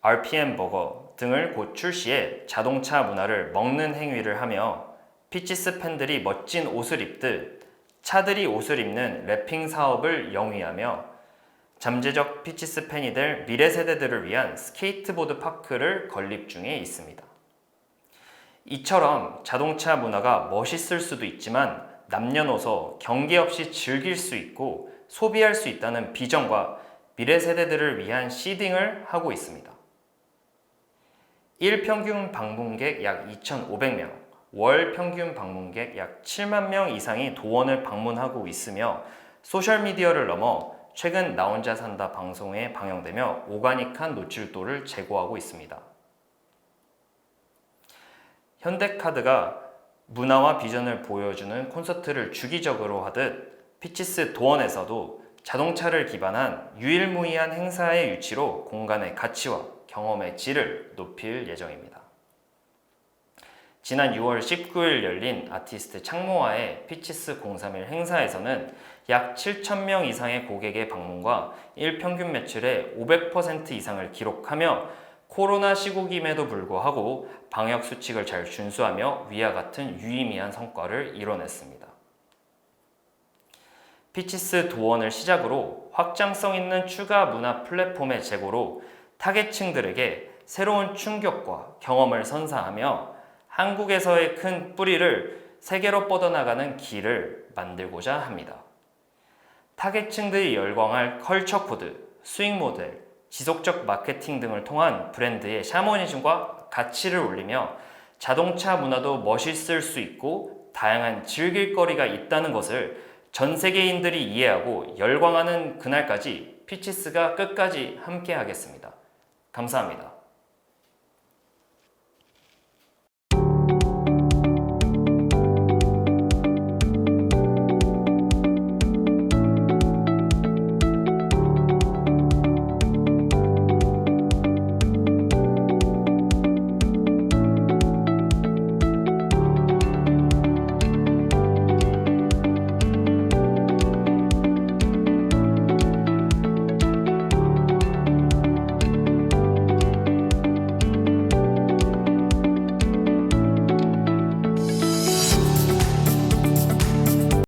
RPM 버거 등을 곧 출시해 자동차 문화를 먹는 행위를 하며 피치스 팬들이 멋진 옷을 입듯 차들이 옷을 입는 랩핑 사업을 영위하며 잠재적 피치스 팬이 될 미래 세대들을 위한 스케이트보드 파크를 건립 중에 있습니다. 이처럼 자동차 문화가 멋있을 수도 있지만 남녀노소 경계 없이 즐길 수 있고 소비할 수 있다는 비전과 미래 세대들을 위한 시딩을 하고 있습니다. 일 평균 방문객 약 2,500명, 월 평균 방문객 약 7만 명 이상이 도원을 방문하고 있으며 소셜미디어를 넘어 최근 나 혼자 산다 방송에 방영되며 오가닉한 노출도를 제고하고 있습니다. 현대카드가 문화와 비전을 보여주는 콘서트를 주기적으로 하듯 피치스 도원에서도 자동차를 기반한 유일무이한 행사의 유치로 공간의 가치와 경험의 질을 높일 예정입니다. 지난 6월 19일 열린 아티스트 창모아의 피치스 031 행사에서는 약 7,000명 이상의 고객의 방문과 일평균 매출의 500% 이상을 기록하며 코로나 시국임에도 불구하고 방역 수칙을 잘 준수하며 위와 같은 유의미한 성과를 이뤄냈습니다. 피치스 도원을 시작으로 확장성 있는 추가 문화 플랫폼의 제고로 타겟층들에게 새로운 충격과 경험을 선사하며 한국에서의 큰 뿌리를 세계로 뻗어나가는 길을 만들고자 합니다. 타겟층들이 열광할 컬처 코드, 스윙 모델, 지속적 마케팅 등을 통한 브랜드의 샤머니즘과 가치를 올리며 자동차 문화도 멋있을 수 있고 다양한 즐길거리가 있다는 것을 전 세계인들이 이해하고 열광하는 그날까지 피치스가 끝까지 함께 하겠습니다. 감사합니다.